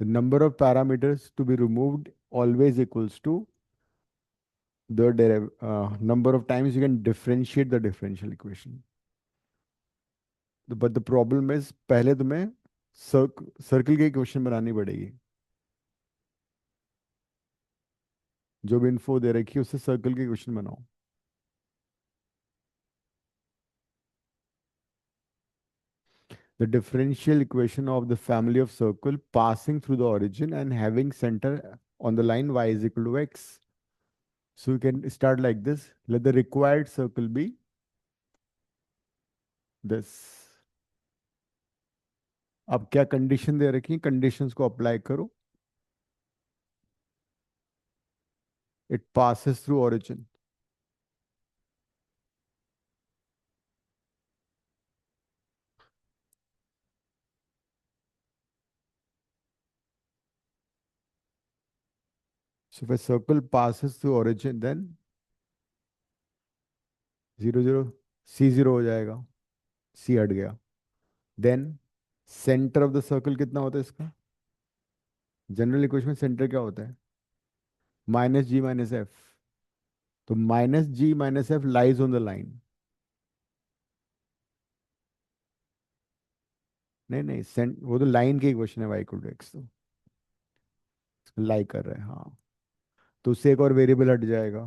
The number of parameters to be removed always equals to the number of times you can differentiate the differential equation. But the problem is, पहले तुम्हें circle की equation बनानी पड़ेगी। जो भी info दे रखी है उससे सर्कल की इक्वेशन बनाओ। The differential equation of the family of circle passing through the origin and having center on the line y is equal to x. So you can start like this. Let the required circle be this. अब क्या condition दे रखी है, conditions को apply करो। It passes through origin. So if a circle passes through origin, then 0 0 C0 हो जाएगा, C हट गया। Then centre of the circle कितना होता है इसका? जनरल इक्वेशन में सेंटर क्या होता है? -G - F। तो -G - F lies on the line. नहीं नहीं, सेंट वो तो लाइन की इक्वेशन है, y = x, तो लाई कर रहे हैं, हाँ। तो उससे एक और वेरिएबल हट जाएगा,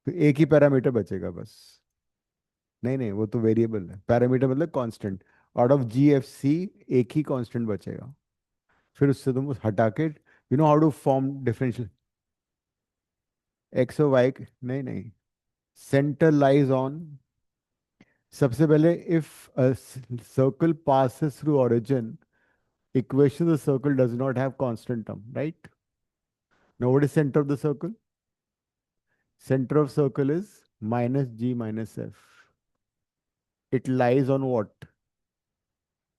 तो एक ही पैरामीटर बचेगा बस। नहीं नहीं, वो तो वेरिएबल है, पैरामीटर मतलब कांस्टेंट। आउट ऑफ GFC एक ही कांस्टेंट बचेगा, फिर उससे तुम उस हटा के you know how to form differential. X और वाई, नहीं नहीं, सेंटर लाइज ऑन। सबसे पहले if circle passes through origin, equation of the circle does not have constant term, right? Now what is center of the circle? Center of circle is -G - F. It lies on what?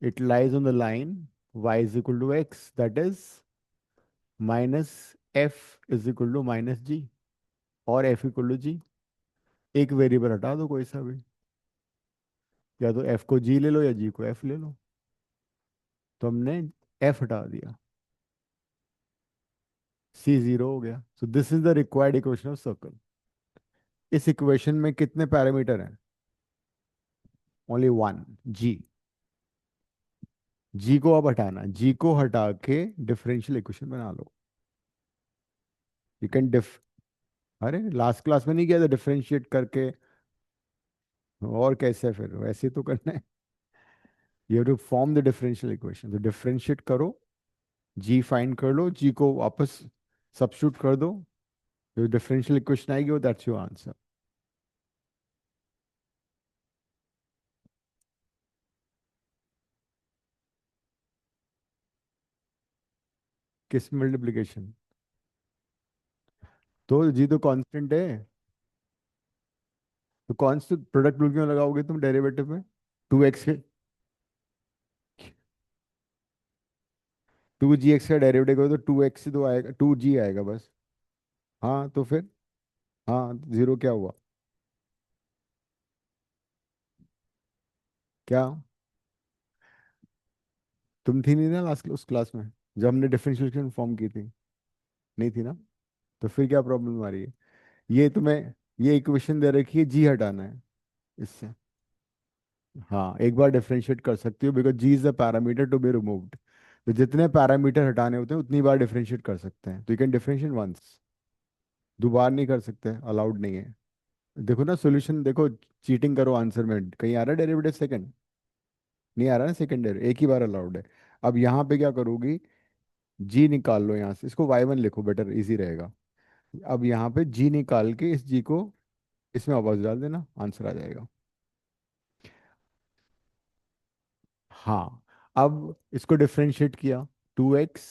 It lies on the line y = x, that is -F = -G और F = G। एक variable हटा दो कोई सा भी, या तो F को G ले लो या G को F ले लो। तो हमने F हटा दिया, C0 हो गया। So this is the required equation of circle. इस इक्वेशन में कितने पैरामीटर हैं? Only one, G। G को अब हटाना, G को हटा के डिफरेंशियल इक्वेशन बना लो। यू कैन डिफ अरे लास्ट क्लास में नहीं किया था डिफरेंशिएट करके? और कैसे, फिर वैसे तो करना है। You have to form the differential equation, तो डिफरेंशिएट करो, G फाइंड कर लो, G को वापस सब्स्टिट्यूट कर दो, जो डिफरेंशियल इक्वेशन आएगी वो दैट्स योर आंसर। किस मल्टीप्लिकेशन? तो G तो कांस्टेंट है, तो कांस्टेंट प्रोडक्ट रूल क्यों लगाओगे तुम डेरिवेटिव में? 2x के 2gx का डेरिवेटिव करो तो 2x से तो आएगा, 2g आएगा बस। हाँ तो फिर, हाँ, जीरो क्या हुआ? क्या? तुम थी नहीं ना लास्ट उस क्लास में जब हमने डिफरेंशियल फॉर्म की थी? नहीं थी ना? तो फिर क्या प्रॉब्लम आ रही है? ये तुम्हें, ये इक्वेशन दे रखी है, जी हटाना है इससे। हाँ, एक बार डिफरेंशिएट कर सकती हो, because G is the parameter to be removed. तो जितने पैरामीटर हटाने होते हैं उतनी बार डिफरेंशिएट कर सकते हैं, तो यू कैन डिफरेंशिएट वंस। दोबारा नहीं कर सकते, अलाउड नहीं है। देखो ना सॉल्यूशन, देखो, चीटिंग करो आंसर में, कहीं आ रहा है डेरिवेटिव सेकंड? नहीं आ रहा है, सेकेंडरी एक ही बार अलाउड है। अब यहाँ पे क्या करोगी, जी निकाल लो यहाँ से, इसको y1 लिखो, बेटर इजी रहेगा। अब यहाँ पे जी निकाल के इस जी को इसमें वापस डाल देना, आंसर आ जाएगा। हाँ, अब इसको डिफरेंशिएट किया, 2x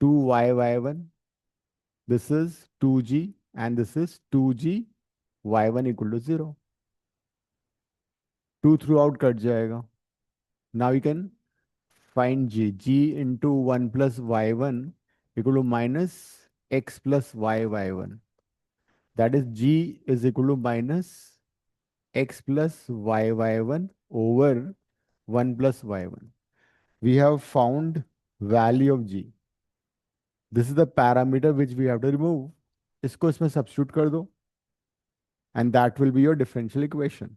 2y y1, this is 2g, and this is 2g y1 = 0। 2 throughout cut जाएगा। Now you can find g into 1 + y1 = -x + y y1। That is g is equal to -x + y y1 over 1 + y1। We have found value of g. This is the parameter which we have to remove. इसको इसमें substitute कर दो, and that will be your differential equation,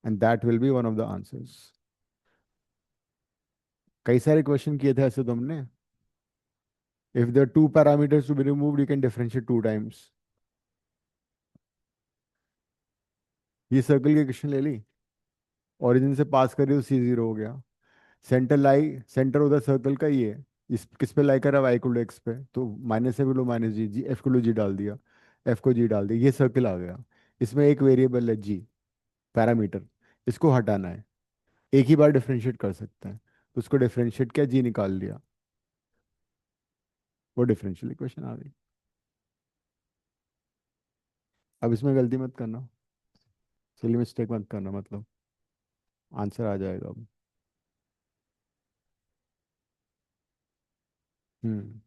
and that will be one of the answers. कई सारे question किए थे ऐसे तुमने। If there are two parameters to be removed, you can differentiate 2 times. ये सर्कल की क्वेश्चन ले ली, ओरिजिन से पास करी तो C0 हो गया। सेंटर उधर सर्कल का ही है, इस किस पे लाई करा, y = x पे, तो -f = -g, F = g डाल दिया, F को g डाल दिया, ये सर्कल आ गया। इसमें एक वेरिएबल है g, पैरामीटर, इसको हटाना है। एक ही बार डिफरेंशिएट कर सकते हैं, तो उसको डिफरेंशिएट किया, जी निकाल लिया, वो डिफरेंशियल इक्वेशन आ गई। अब इसमें गलती मत करना, सिली मिस्टेक मत करना, मतलब आंसर आ जाएगा अब। हम्म,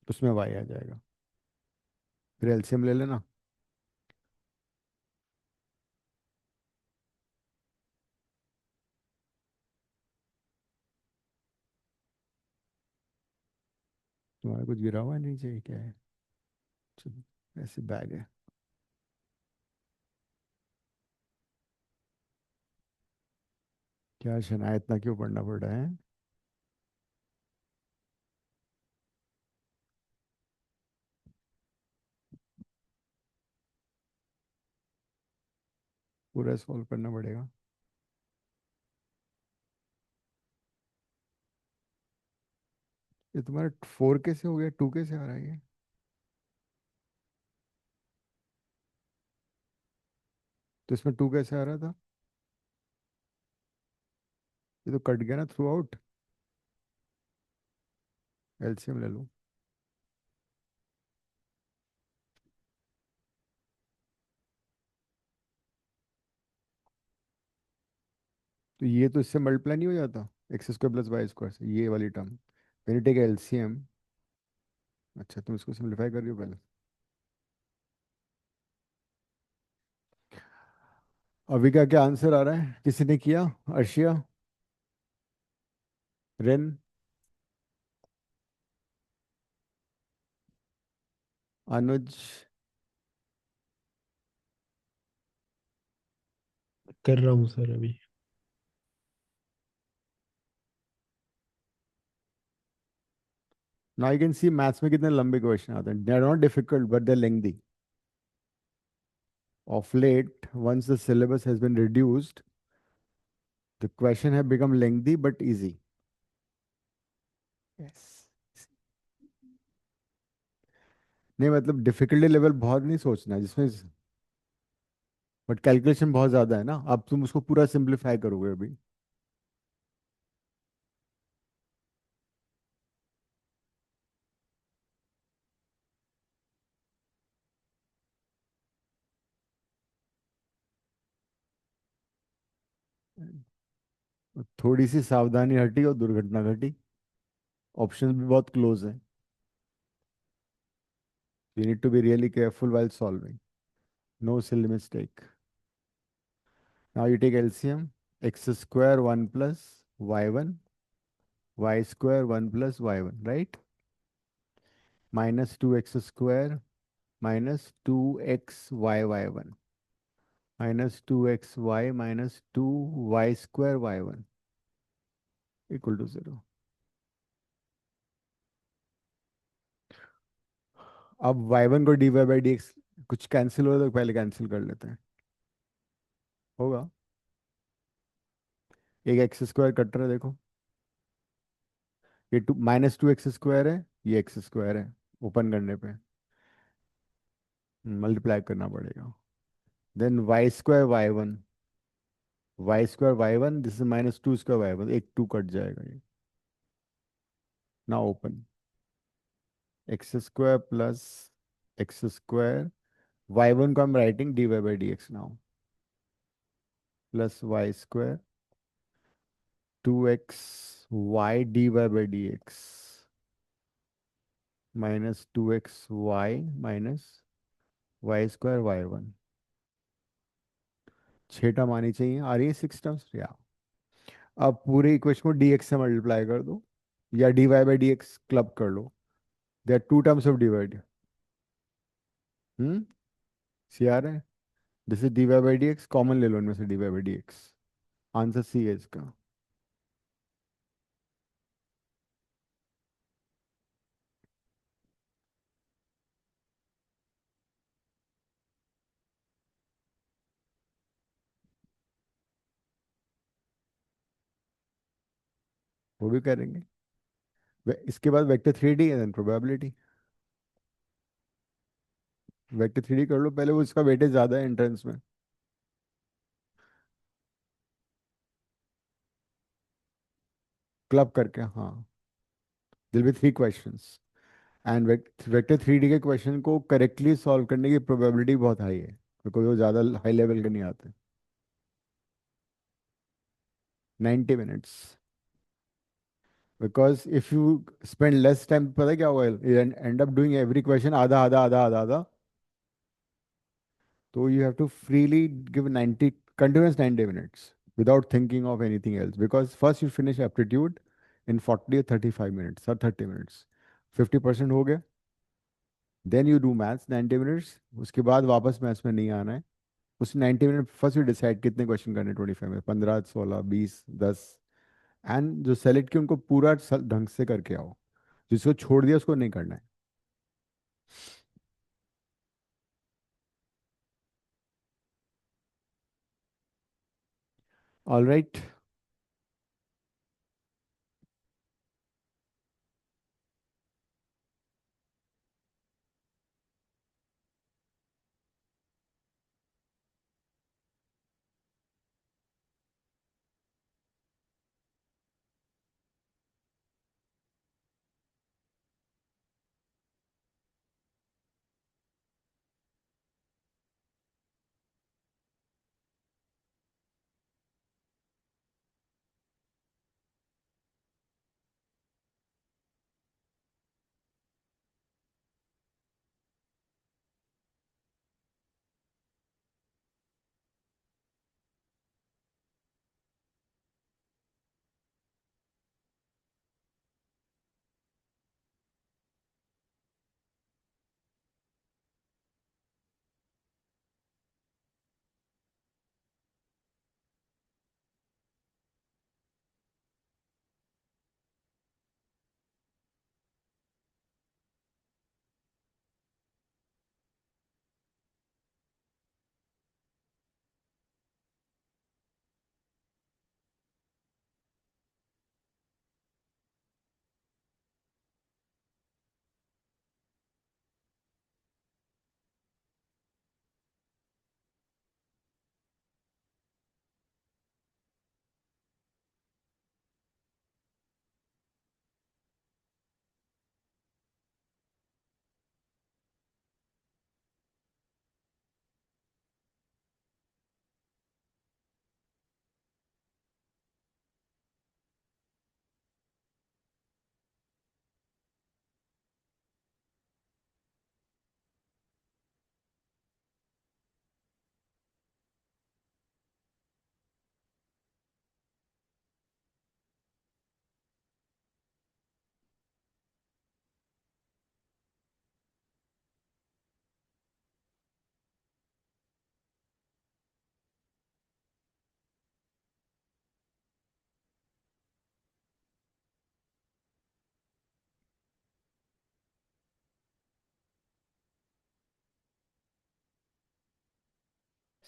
उसमें वाई आ जाएगा, फिर एलसीएम ले लेना। तुम्हारा कुछ गिरा हुआ है नीचे, क्या है? चलो, ऐसे बैग है। क्या शना, इतना क्यों पढ़ना पड़ रहा है? पूरा सॉल्व करना पड़ेगा। ये तुम्हारा 4 कैसे हो गया, 2 कैसे आ रहा है ये? तो इसमें 2 कैसे आ रहा था? ये तो कट गया ना थ्रू आउट। एलसीएम ले लो। तो ये तो इससे मल्टीप्लाई नहीं हो जाता, x square plus y square से, ये वाली term. When you take LCM. अच्छा, तुम इसको सिंप्लीफाई कर रही हो पहले। अभी का क्या आंसर आ रहा है, किसी ने किया? अर्शिया, रेन, अनुज। कर रहा हूँ सर अभी। Now you can see maths में कितने लंबे क्वेश्चन आते हैं, they are not difficult but they are lengthy. Of late, once the syllabus has been reduced, the question have become lengthy but easy. Yes. नहीं मतलब difficulty level बहुत नहीं सोचना है जिसमें, बट कैलकुलेशन बहुत ज्यादा है ना, अब तुम उसको पूरा सिंप्लीफाई करोगे अभी। थोड़ी सी सावधानी हटी और दुर्घटना घटी। ऑप्शन भी बहुत क्लोज है। You need to be really careful while solving, no silly mistake. Now you take LCM, x square 1 plus y1, y square 1 plus y1, right? Minus 2x square minus 2xy y1 minus 2xy minus 2y² y1 equal to 0। अब y1 को dy/dx कुछ cancel हो तो पहले cancel कर लेते हैं, होगा। एक एक्स स्क्वायर कट रहा है देखो, ये टू माइनस 2x² है, ये एक्स स्क्वायर है, ओपन करने पे मल्टीप्लाई करना पड़ेगा। Then y² y1 this is -2 square y1, एक 2 कट जाएगा ये। ना open, x square plus x square, y1 को I'm writing dy/dx now, plus y² 2xy dy/dx minus 2xy minus y²y1। 6 term आनी चाहिए, आ रही है 6 टर्म्स या? अब पूरे इक्वेशन को dx से मल्टीप्लाई कर दो, या dy/dx क्लब कर लो। There are 2 terms of divide. Hmm, c आ रहा है? दिस इज dy/dx, कॉमन ले लो इनमें से dy/dx। आंसर सी है इसका। वो भी करेंगे। इसके बाद vector 3D and probability. Vector 3D कर लो पहले, वो इसका वेटेज ज्यादा है एंट्रेंस में। क्लब करके, हाँ। दिल B 3 questions, and vector 3D के क्वेश्चन को करेक्टली सॉल्व करने की प्रोबेबिलिटी बहुत हाई है, बिकॉज वो ज़्यादा हाई लेवल के नहीं आते। 90 minutes, because if you spend less time, पता है क्या होगा, end up doing every question आधा आधा आधा आधा आधा। तो you have to freely give 90 continuous 90 minutes without thinking of anything else, because first you finish aptitude in 40 or 35 minutes or 30 minutes, 50% हो गया। Then you do maths 90 minutes, उसके बाद वापस मैथ्स में नहीं आना है। उस 90 मिनट फर्स्ट यू डिसाइड कितने क्वेश्चन करने, 25 में 15, 16, 20, 10, एंड जो सेलेक्ट किए उनको पूरा ढंग से करके आओ। जिसको छोड़ दिया उसको नहीं करना है। All right.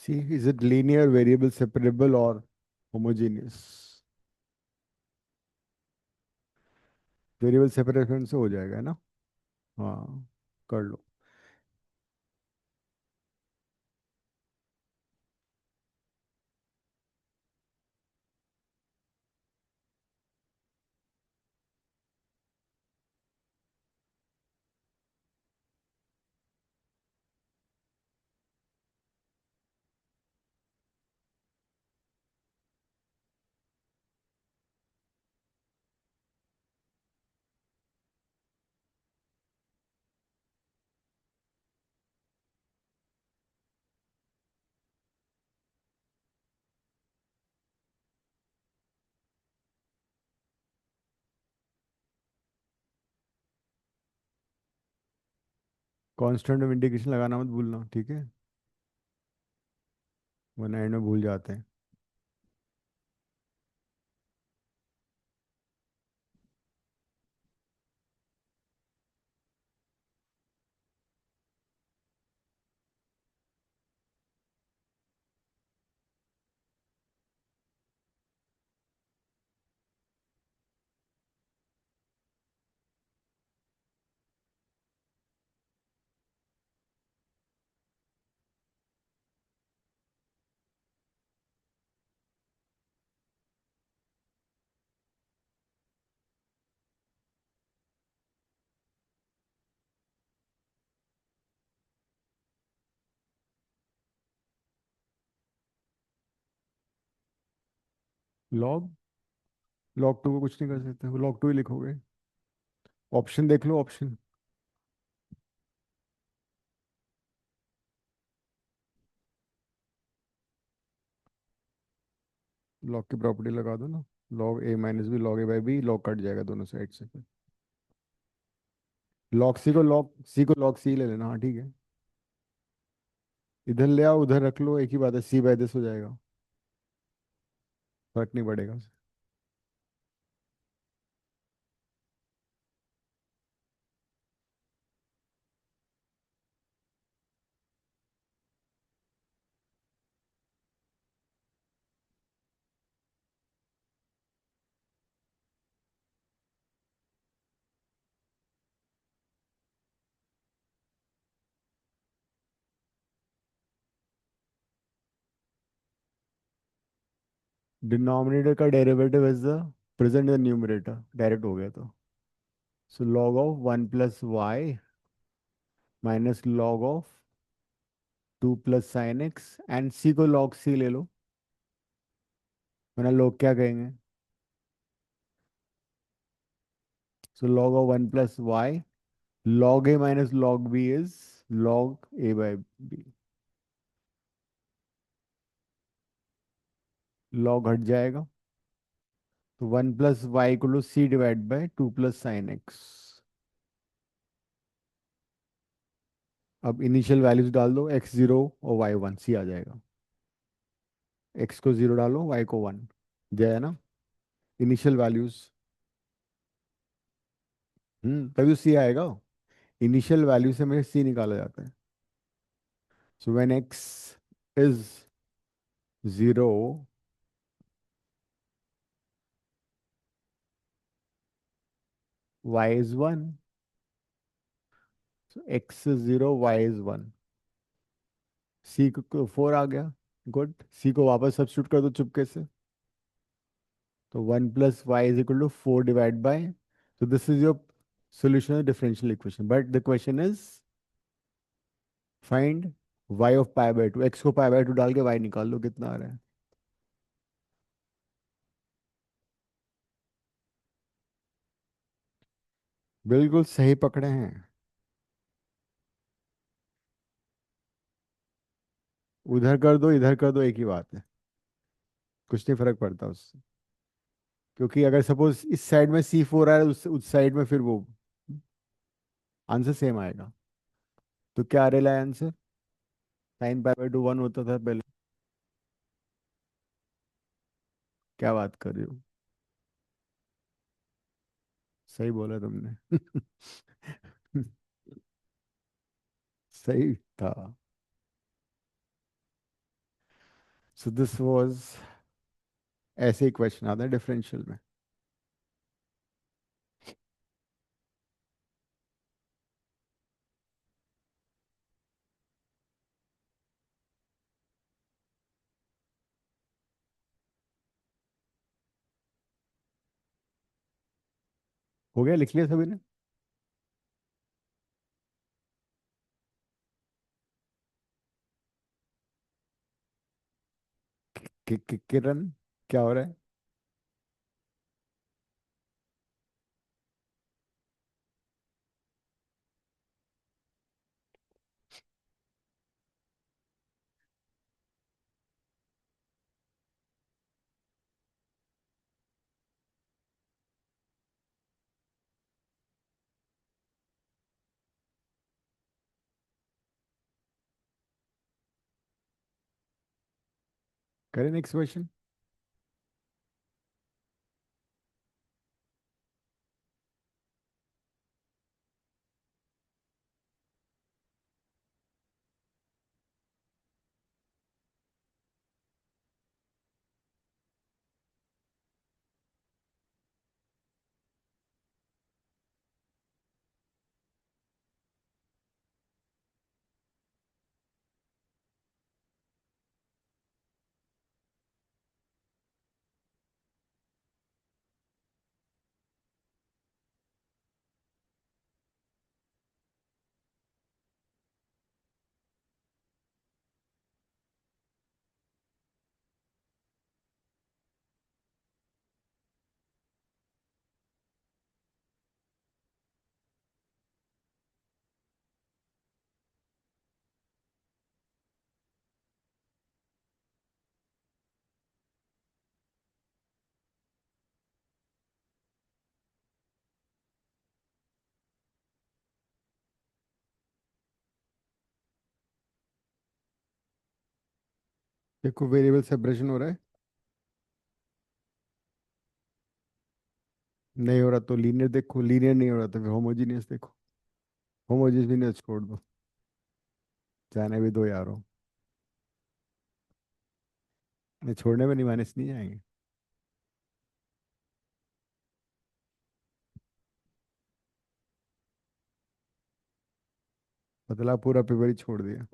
See, is it linear, variable separable और होमोजेनियस? वेरिएबल सेपरेशन से हो जाएगा, है ना? हाँ, कर लो। कांस्टेंट में इंडिकेशन लगाना मत भूलना, ठीक है? वरना एंड में भूल जाते हैं। लॉग लॉग टू को कुछ नहीं कर सकते, लॉग टू ही लिखोगे। ऑप्शन देख लो, ऑप्शन। लॉग की प्रॉपर्टी लगा दो ना, log a minus b log a by b, log cut जाएगा दोनों साइड से फिर। लॉग सी ले लेना, हाँ ठीक है। इधर ले आओ, उधर रख लो, एक ही बात है, सी बाई दिस हो जाएगा, फर्क नहीं पड़ेगा। डिनोमिनेटर का derivative is the present in the numerator, direct हो गया तो। So log of one plus y minus log of two plus sine x, and c को लॉग सी ले लो, वरना लोग क्या कहेंगे। So log of one plus y log a minus log b is log a by b, log हट जाएगा, तो वन प्लस वाई को लो c divide by two plus sine x. अब इनिशियल वैल्यूज डाल दो, एक्स जीरो और Y one, सी आ जाएगा। एक्स को जीरो डालो, वाई को वन, दिया है ना इनिशियल वैल्यूज। तभी तो सी आएगा, इनिशियल वैल्यू से मेरे सी निकाला जाता है। So when x is zero, y is one, so x is zero, y is one, c को फोर आ गया। गुड, सी को वापस सब्स्टिट्यूट कर दो चुपके से, तो one plus y is equal to four divide by, so this is your solution of differential equation, but the question is find y of pi by 2, x को pi by 2 डाल के y निकाल लो कितना आ रहा है। बिल्कुल सही पकड़े हैं। उधर कर दो इधर कर दो, एक ही बात है, कुछ नहीं फर्क पड़ता उससे, क्योंकि अगर सपोज इस साइड में सी फोर आ रहा है, उस साइड में फिर वो आंसर सेम आएगा। तो क्या आ रहा है answer, sign pi by two one होता था पहले। क्या बात कर रही हो, सही बोला तुमने। सही था। सो दिस वाज, ऐसे ही क्वेश्चन आते हैं डिफरेंशियल में। हो गया, लिख लिया सभी ने। किरण, क्या हो रहा है। करें नेक्स्ट क्वेश्चन। देखो वेरिएबल सेपरेशन हो रहा है, नहीं हो रहा तो लीनियर देखो, लीनियर नहीं हो रहा तो फिर होमोजीनियस देखो। होमोजीनियस छोड़ दो, जाने भी दो यारो। नहीं, छोड़ने में नहीं, माइनस नहीं आएंगे। बदला पूरा पेपर ही छोड़ दिया।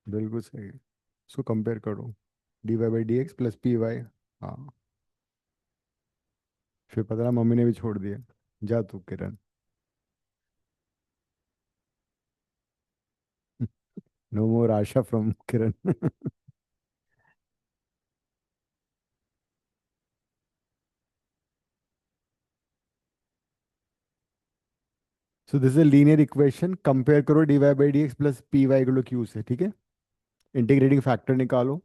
बिल्कुल सही है। इसको कंपेयर करो, d y by d x plus p y. हाँ, फिर पता लगा मम्मी ने भी छोड़ दिया। जा तू Kiran. No more asha from Kiran. So this is linear equation, compare करो d y by d x plus p y equal q से, ठीक है। इंटीग्रेटिंग फैक्टर निकालो,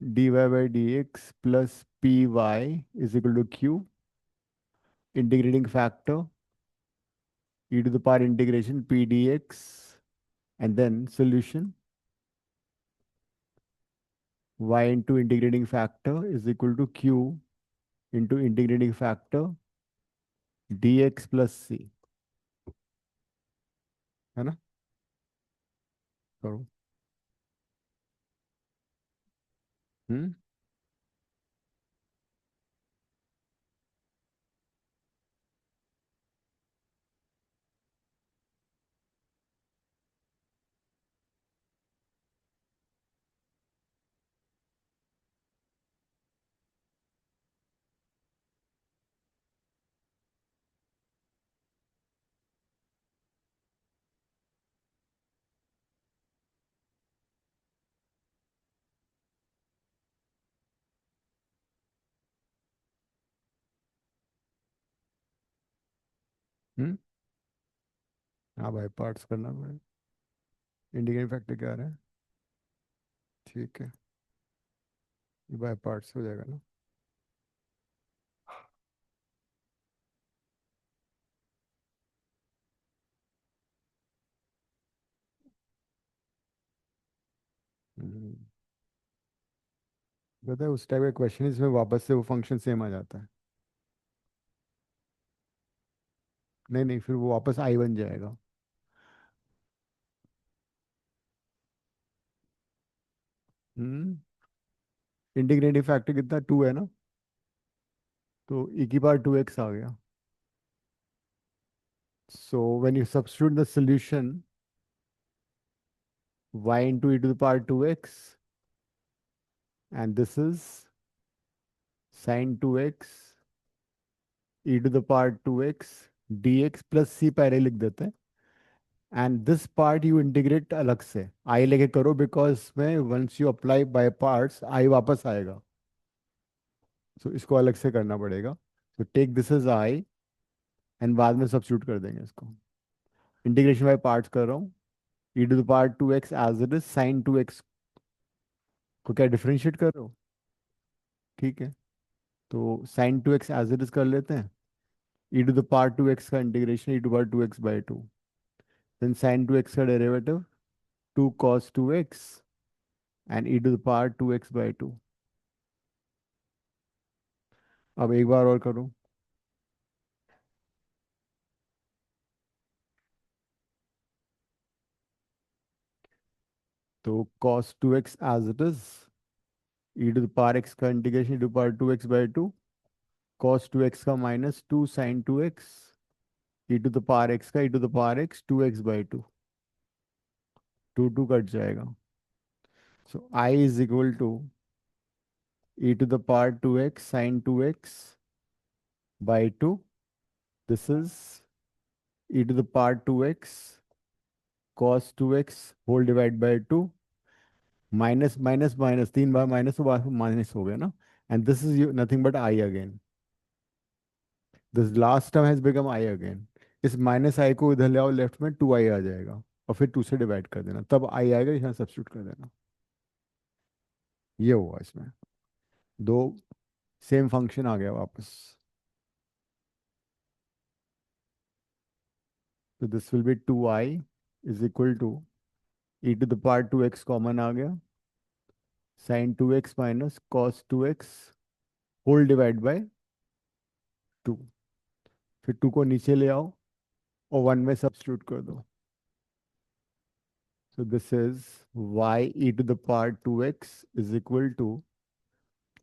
d y by d x plus p y is equal to q. Integrating factor e to the power integration p dx, and then solution y into integrating factor is equal to q into integrating factor dx plus c, है ना। करो। हम्म। हम्म। हाँ भाई, parts करना पड़ेगा। Integrating factor क्या आ रहा है? ठीक है, बाय पार्ट्स हो जाएगा ना। हम्म। पता है उस टाइप का क्वेश्चन इसमें वापस से वो फंक्शन सेम आ जाता है। नहीं नहीं, फिर वो वापस आई बन जाएगा। हम्म। इंटीग्रेटिंग फैक्टर कितना, 2 है ना, तो e की पावर 2x आ गया। So when you substitute the solution y into e to the power 2x, and this is sin 2x e to the power 2x dx plus c पहले लिख देते हैं। And this part you integrate अलग से I लेके करो, because में once you apply by parts I वापस आएगा। सो इसको अलग से करना पड़ेगा। So take this is I, and बाद में सब्स्टिट्यूट कर देंगे इसको। इंटीग्रेशन बाय पार्ट्स कर रहा हूँ। e to the power 2x as it is sin 2x को क्या डिफरेंशिएट कर रहे हो, ठीक है। तो sin 2x as it is कर लेते हैं। e to the power 2x का integration e to the power 2x by 2, then sin 2x का derivative 2 cos 2x and e to the power 2x by 2। अब एक बार और करो। तो cos 2x as it is, e to the power x का integration e to the power 2x by 2, cos 2x का minus 2 sin 2x, e to the power x का e to the power x 2x by 2, 2 2 cut जाएगा। सो I is equal to e to the power 2x sin 2x by 2, this is e to the power 2x cos 2x whole divide by 2, minus minus minus 3 bar minus तो बार minus हो गया ना। And this is nothing but I again, this last term has become I again. इस minus आई को इधर ले आओ left में, 2 आई आ जाएगा, और फिर 2 से डिवाइड कर देना, तब आई आएगा, यहाँ सब्स्टिट्यूट कर देना। ये हुआ इसमें, दो सेम फंक्शन आ गया वापस। तो this will be 2i is equal to e to the power 2x common आ गया, sine 2x minus cos 2x whole divide by 2। फिर 2 को नीचे ले आओ और 1 में सब्स्टिट्यूट कर दो। So this is y e to the power 2x is equal to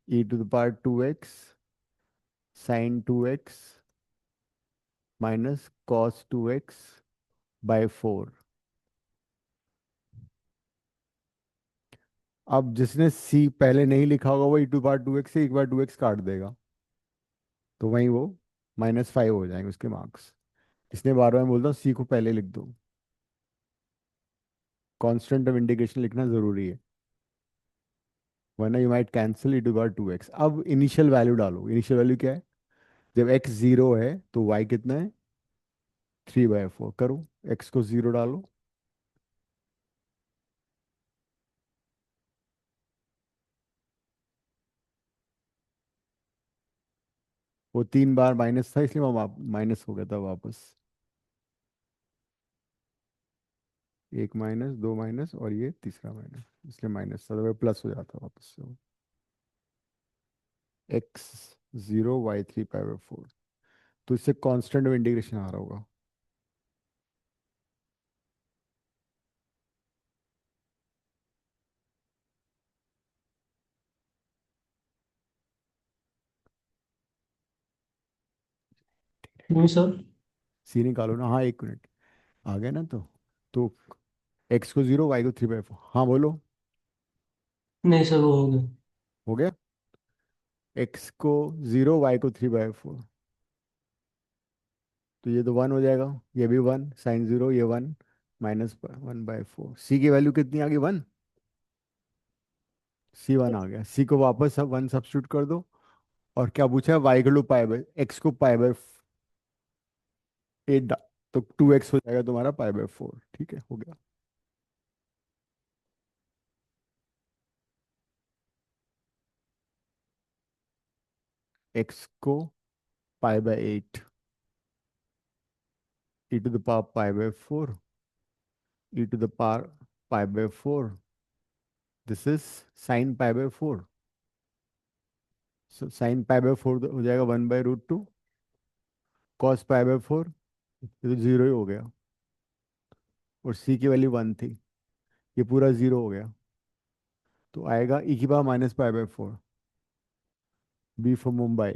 e to the power 2x sin 2x minus cos 2x by 4। अब जिसने c पहले नहीं लिखा होगा वो e to the power 2x से एक बार 2x काट देगा, तो वहीं वो -5 हो जाएंगे उसके मार्क्स। इसने बार बार बोलता हूँ c को पहले लिख दो, कांस्टेंट ऑफ इंटीग्रेशन लिखना जरूरी है, वरना you might cancel e to the power 2x। अब इनिशियल वैल्यू डालो। इनिशियल वैल्यू क्या है? जब x 0 है तो y कितना है? 3/4। करो, x को 0 डालो, वो 3 बार माइनस था इसलिए वो माइनस हो गया था वापस। एक माइनस, दो माइनस और ये तीसरा माइनस, इसलिए माइनस था, तो वो प्लस हो जाता वापस से। x 0 y 3/4। तो इससे कांस्टेंट ऑफ इंटीग्रेशन आ रहा होगा। नहीं सर। सी निकालो ना। हाँ, एक मिनट, आ गया ना। तो x को 0 y को 3/4। हाँ बोलो। नहीं सर, वो हो गया। हो गया। x को 0 y को 3/4, तो ये तो 1 हो जाएगा, ये भी 1 साइन 0, ये 1 -1/4। सी की वैल्यू कितनी आ गई? 1। C1 आ गया। सी को वापस अब 1 सब्स्टिट्यूट कर दो। और क्या पूछा है? y को पाई बाय x को पाई बाय 8 तो 2x हो जाएगा तुम्हारा पाई बाय 4। ठीक है, हो गया। x को pi by 8 e to the power pi by 4 e to the power pi by 4। This is sine pi by 4। So sine pi by 4 हो जाएगा 1/√2। कॉस पाई बाय 4 ये तो जीरो ही हो गया। और c की वैल्यू 1 थी, ये पूरा जीरो हो गया, तो आएगा e की power minus pi by 4। B for Mumbai.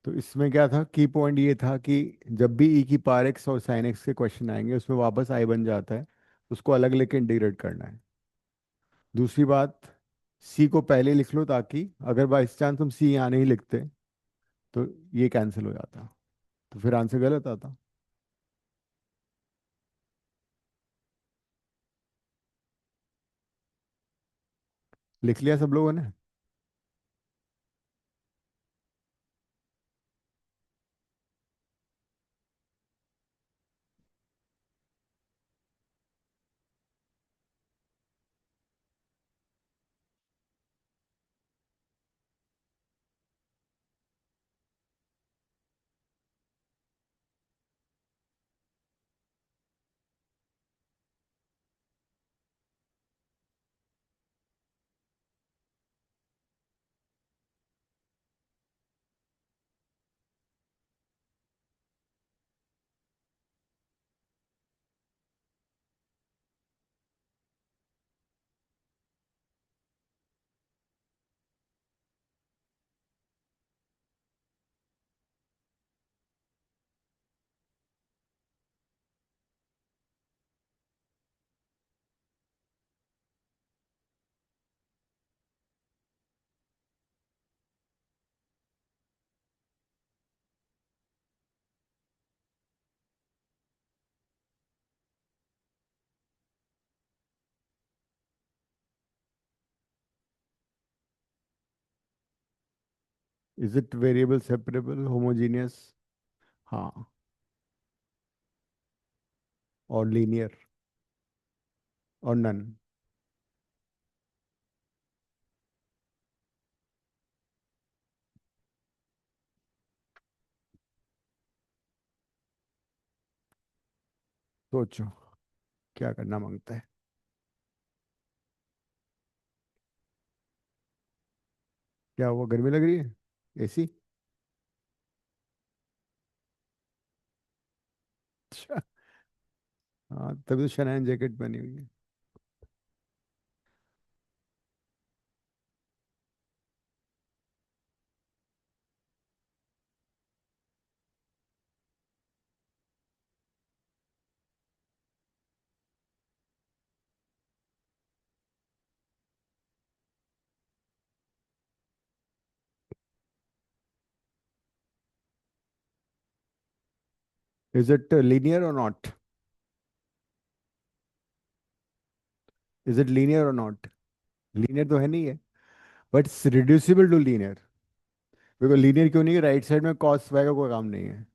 तो इसमें क्या था? की पॉइंट ये था कि जब भी ई की पावर एक्स और साइन एक्स के क्वेश्चन आएंगे उसमें वापस आई बन जाता है, उसको अलग लेके इंटीग्रेट करना है। दूसरी बात, सी को पहले लिख लो ताकि अगर बाई चांस तुम सी यहाँ नहीं लिखते तो ये कैंसिल हो जाता, तो फिर आंसर गलत आता। लिख लिया सब लोगों ने? Is it variable separable homogeneous? हाँ। और लीनियर और नन। सोचो क्या करना मांगता है। क्या हुआ, गर्मी लग रही है? एसी? अच्छा। हाँ तभी तो शनान जैकेट बनी हुई है। इज इट लीनियर और नॉट? इज इट लीनियर और नॉट? लीनियर तो है नहीं है, but reducible to linear. Because linear क्यों नहीं है? राइट साइड में कॉस वाई का कोई काम नहीं है।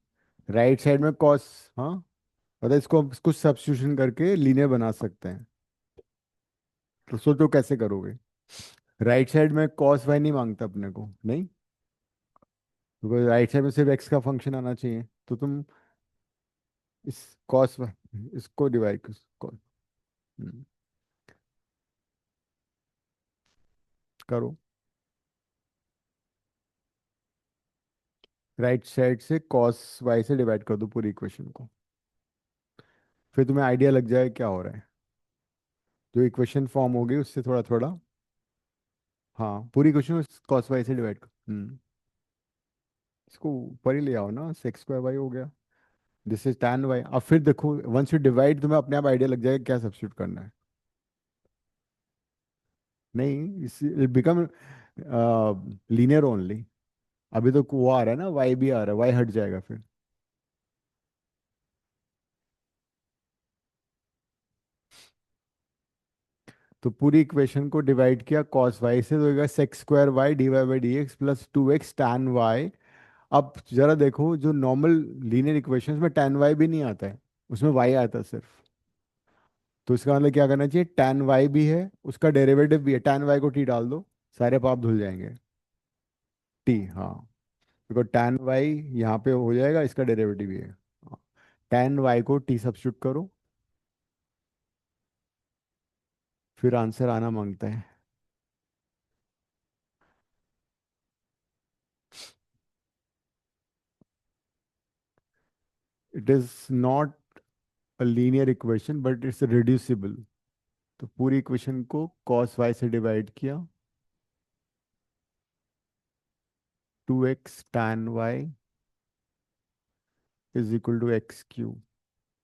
राइट साइड में कॉस, हाँ, मतलब इसको हम कुछ सब्स्टिट्यूशन करके लीनियर बना सकते हैं। तो सोचो कैसे करोगे। राइट साइड में कॉस वाई नहीं मांगता अपने को, नहीं, बिकॉज राइट साइड में सिर्फ एक्स का फंक्शन आना चाहिए। तो तुम इस कॉस इसको डिवाइड करो। राइट साइड से कॉस वाई से डिवाइड कर दो पूरी इक्वेशन को। फिर तुम्हें आइडिया लग जाए क्या हो रहा है। जो इक्वेशन फॉर्म होगी उससे थोड़ा थोड़ा, हाँ, पूरी इक्वेशन कॉस वाई से डिवाइड कर। इसको ऊपर ही ले आओ ना, सेक्स स्क्वायर वाई हो गया। This is tan y. अब फिर देखो, वंस यू डिवाइड तुम्हें अपने आप आइडिया लग जाएगा क्या सब्स्टिट्यूट करना है। नहीं, इस बिकम लीनियर ओनली। अभी तो वो आ रहा है ना, वाई भी आ रहा है, वाई हट जाएगा फिर। तो पूरी इक्वेशन को डिवाइड किया कॉस वाई से, तो होगा sec square y d y by d x plus 2x tan y. अब जरा देखो, जो नॉर्मल लीनियर इक्वेशंस में tan वाई भी नहीं आता है, उसमें वाई आता है सिर्फ। तो इसका मतलब क्या करना चाहिए, tan वाई भी है, उसका डेरिवेटिव भी है, tan वाई को टी डाल दो, सारे पाप धुल जाएंगे। टी, हाँ, देखो tan वाई यहाँ पे हो जाएगा, इसका डेरिवेटिव भी है। tan वाई को टी सब्स्टिट्यूट करो, फिर आंसर आना मांगता है। It is not a linear equation but it's reducible. तो पूरी इक्वेशन को cos y से डिवाइड किया, 2x tan y is equal to x cube.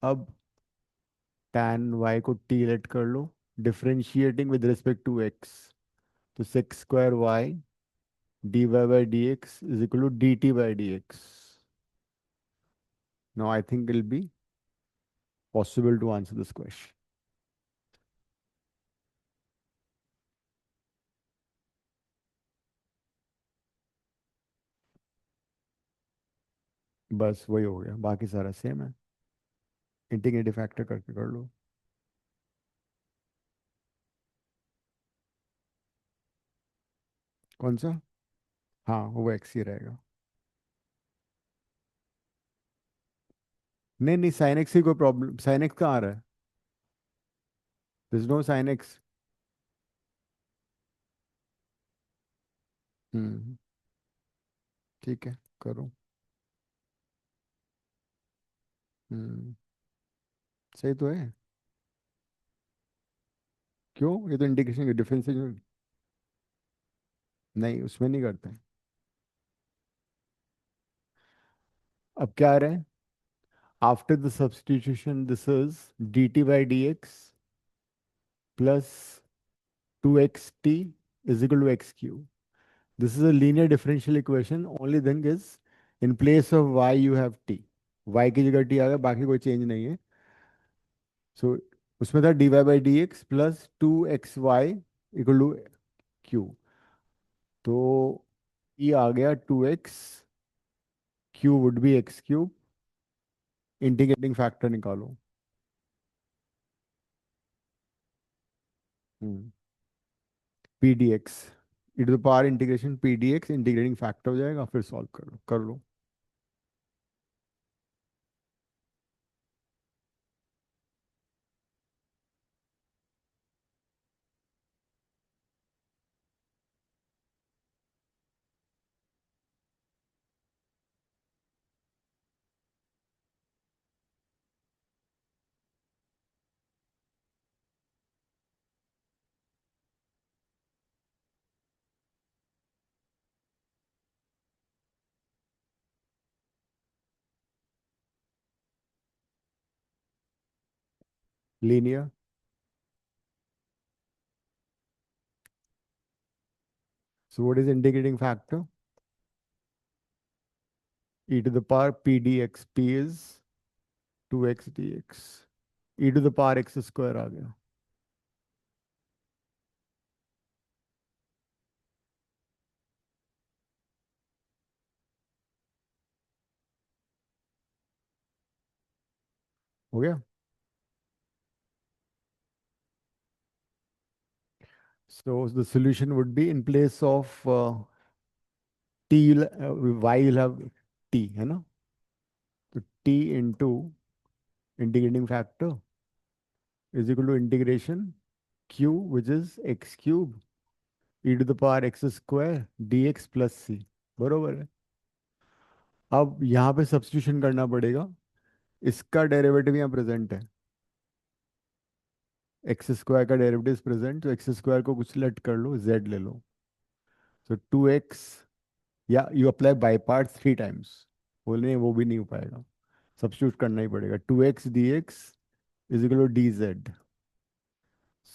अब tan y को t लेट कर लो, differentiating with respect to x। तो sec square y d y by d x is equal to d t by d x. Now I think it be possible to answer this question. बस वही हो गया, बाकी सारा same है। Integrative factor करके कर लो। कौन सा? हाँ, वो एक्स ही रहेगा। नहीं नहीं, साइन एक्स की कोई प्रॉब्लम, साइन एक्स कहाँ आ रहा है? This no sine x. Hmm, ठीक है, करो। हम्म, सही तो है। क्यों, ये तो इंटीग्रेशन की डिफरेंशिएशन। नहीं, उसमें नहीं करते। अब क्या आ रहा है, after the substitution this is D t by d x plus 2xt is equal to x cube. This is a linear differential equation. Only thing is, in place of y you have t. y की जगह t आ गया, बाकी कोई change नहीं है। सो उसमें था dy by d x plus 2xy equal to q. तो ये आ गया 2x q would be x cube. Integrating factor निकालो। P d x, e to the power integration p d x, integrating factor हो जाएगा, फिर सॉल्व कर लो। linear. So what is integrating factor? E to the power p dx. P is 2x dx. E to the power x square आ गया. हो गया. So the solution would be in place of t, y will have t, है ना? तो t into integrating factor is equal to integration q, which is x cube e to the power x square dx plus c. बरोबर है. अब यहाँ पे substitution करना पड़ेगा. इसका डेरिवेटिव यहाँ प्रेजेंट है. एक्स स्क्वायर का डेरिवेटिव प्रेजेंट, तो एक्स स्क्वायर को कुछ लेट कर लो, जेड ले लो. तो 2x, या you apply by part 3 times. बोले वो भी नहीं हो पाएगा, सब्स्टिट्यूट करना ही पड़ेगा. 2x dx is equal to d z.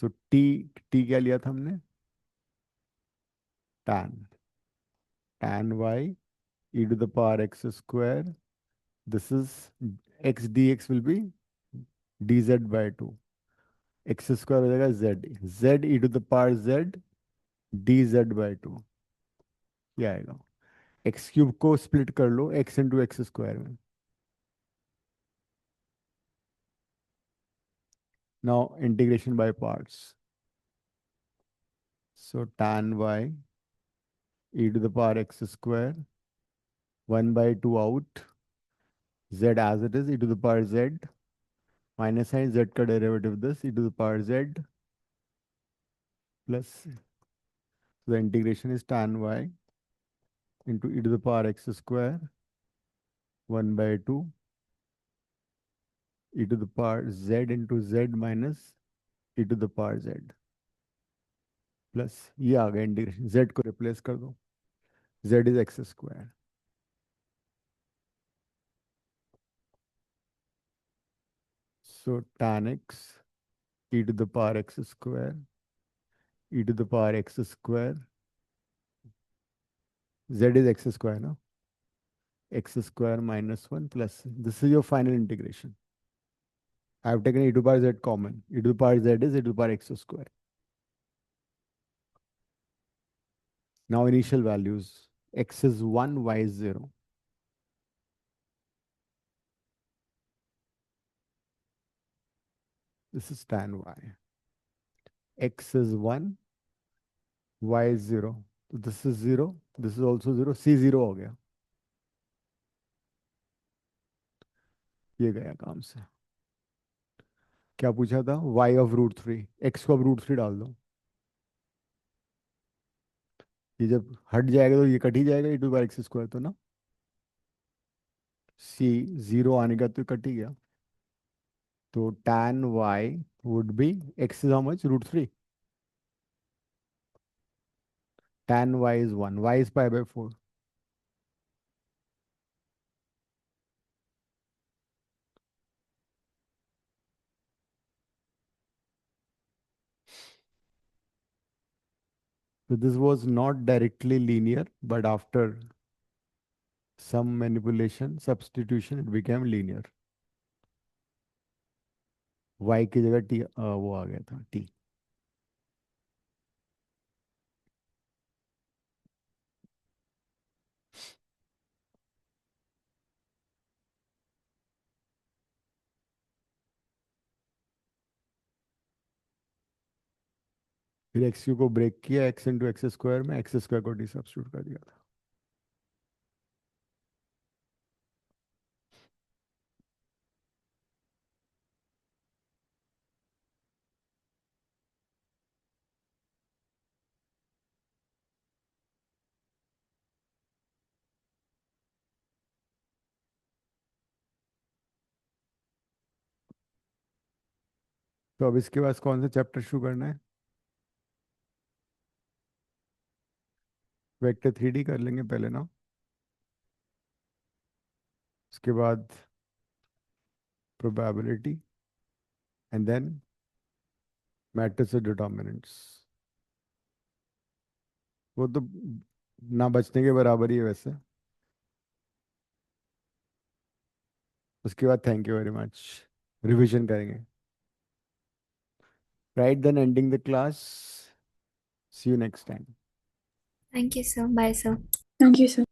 So t, t क्या लिया था हमने? tan y e to the power x square. This is x dx will be dz by 2. x square हो जाएगा z e to the power z dz by 2. क्या आएगा? X cube को split कर लो x इंटू एक्स स्क्वायर में. Now integration by parts. So tan y e to the power x square, 1 by 2 out, z as it is, e to the power z, minus sine z का derivative this, e to the power z plus, the integration is tan y into e to the power x square, 1 by 2, e to the power z into z minus e to the power z plus ये आ गया integration. z को replace कर दो. z is x square. So tan x e to the power x square, e to the power x square, z is x square ना, x square minus 1 plus, this is your final integration. I have taken e to the power z common. E to the power z is e to the power x square. Now initial values, x is 1, y is 0. This is tan y. X is 1, y is 0. So this is 0, this is also 0, c 0 हो गया. ये गया काम से. क्या पूछा था? y of root 3. x को अब रूट 3 डाल दो. ये जब हट जाएगा तो ये कट ही जाएगा, e to power x square तो ना. c 0 आने का तो कट ही गया. तो tan y would be, x is how much? Root 3. Tan y is 1. Y is pi by 4. So this was not directly linear, but after some manipulation, substitution, it became linear. Y की जगह t वो आ गया था t. फिर x Q को break किया, x into x square में, x square को डी सब्स्टिट्यूट कर दिया था. तो अब इसके बाद कौन सा चैप्टर शुरू करना है? वेक्टर 3D कर लेंगे पहले ना. उसके बाद probability, and then matrix determinants, वो तो ना बचने के बराबर ही है वैसे। उसके बाद thank you very much, revision करेंगे। Right, then ending the class, see you next time. Thank you, sir. Bye, sir. Thank you, sir.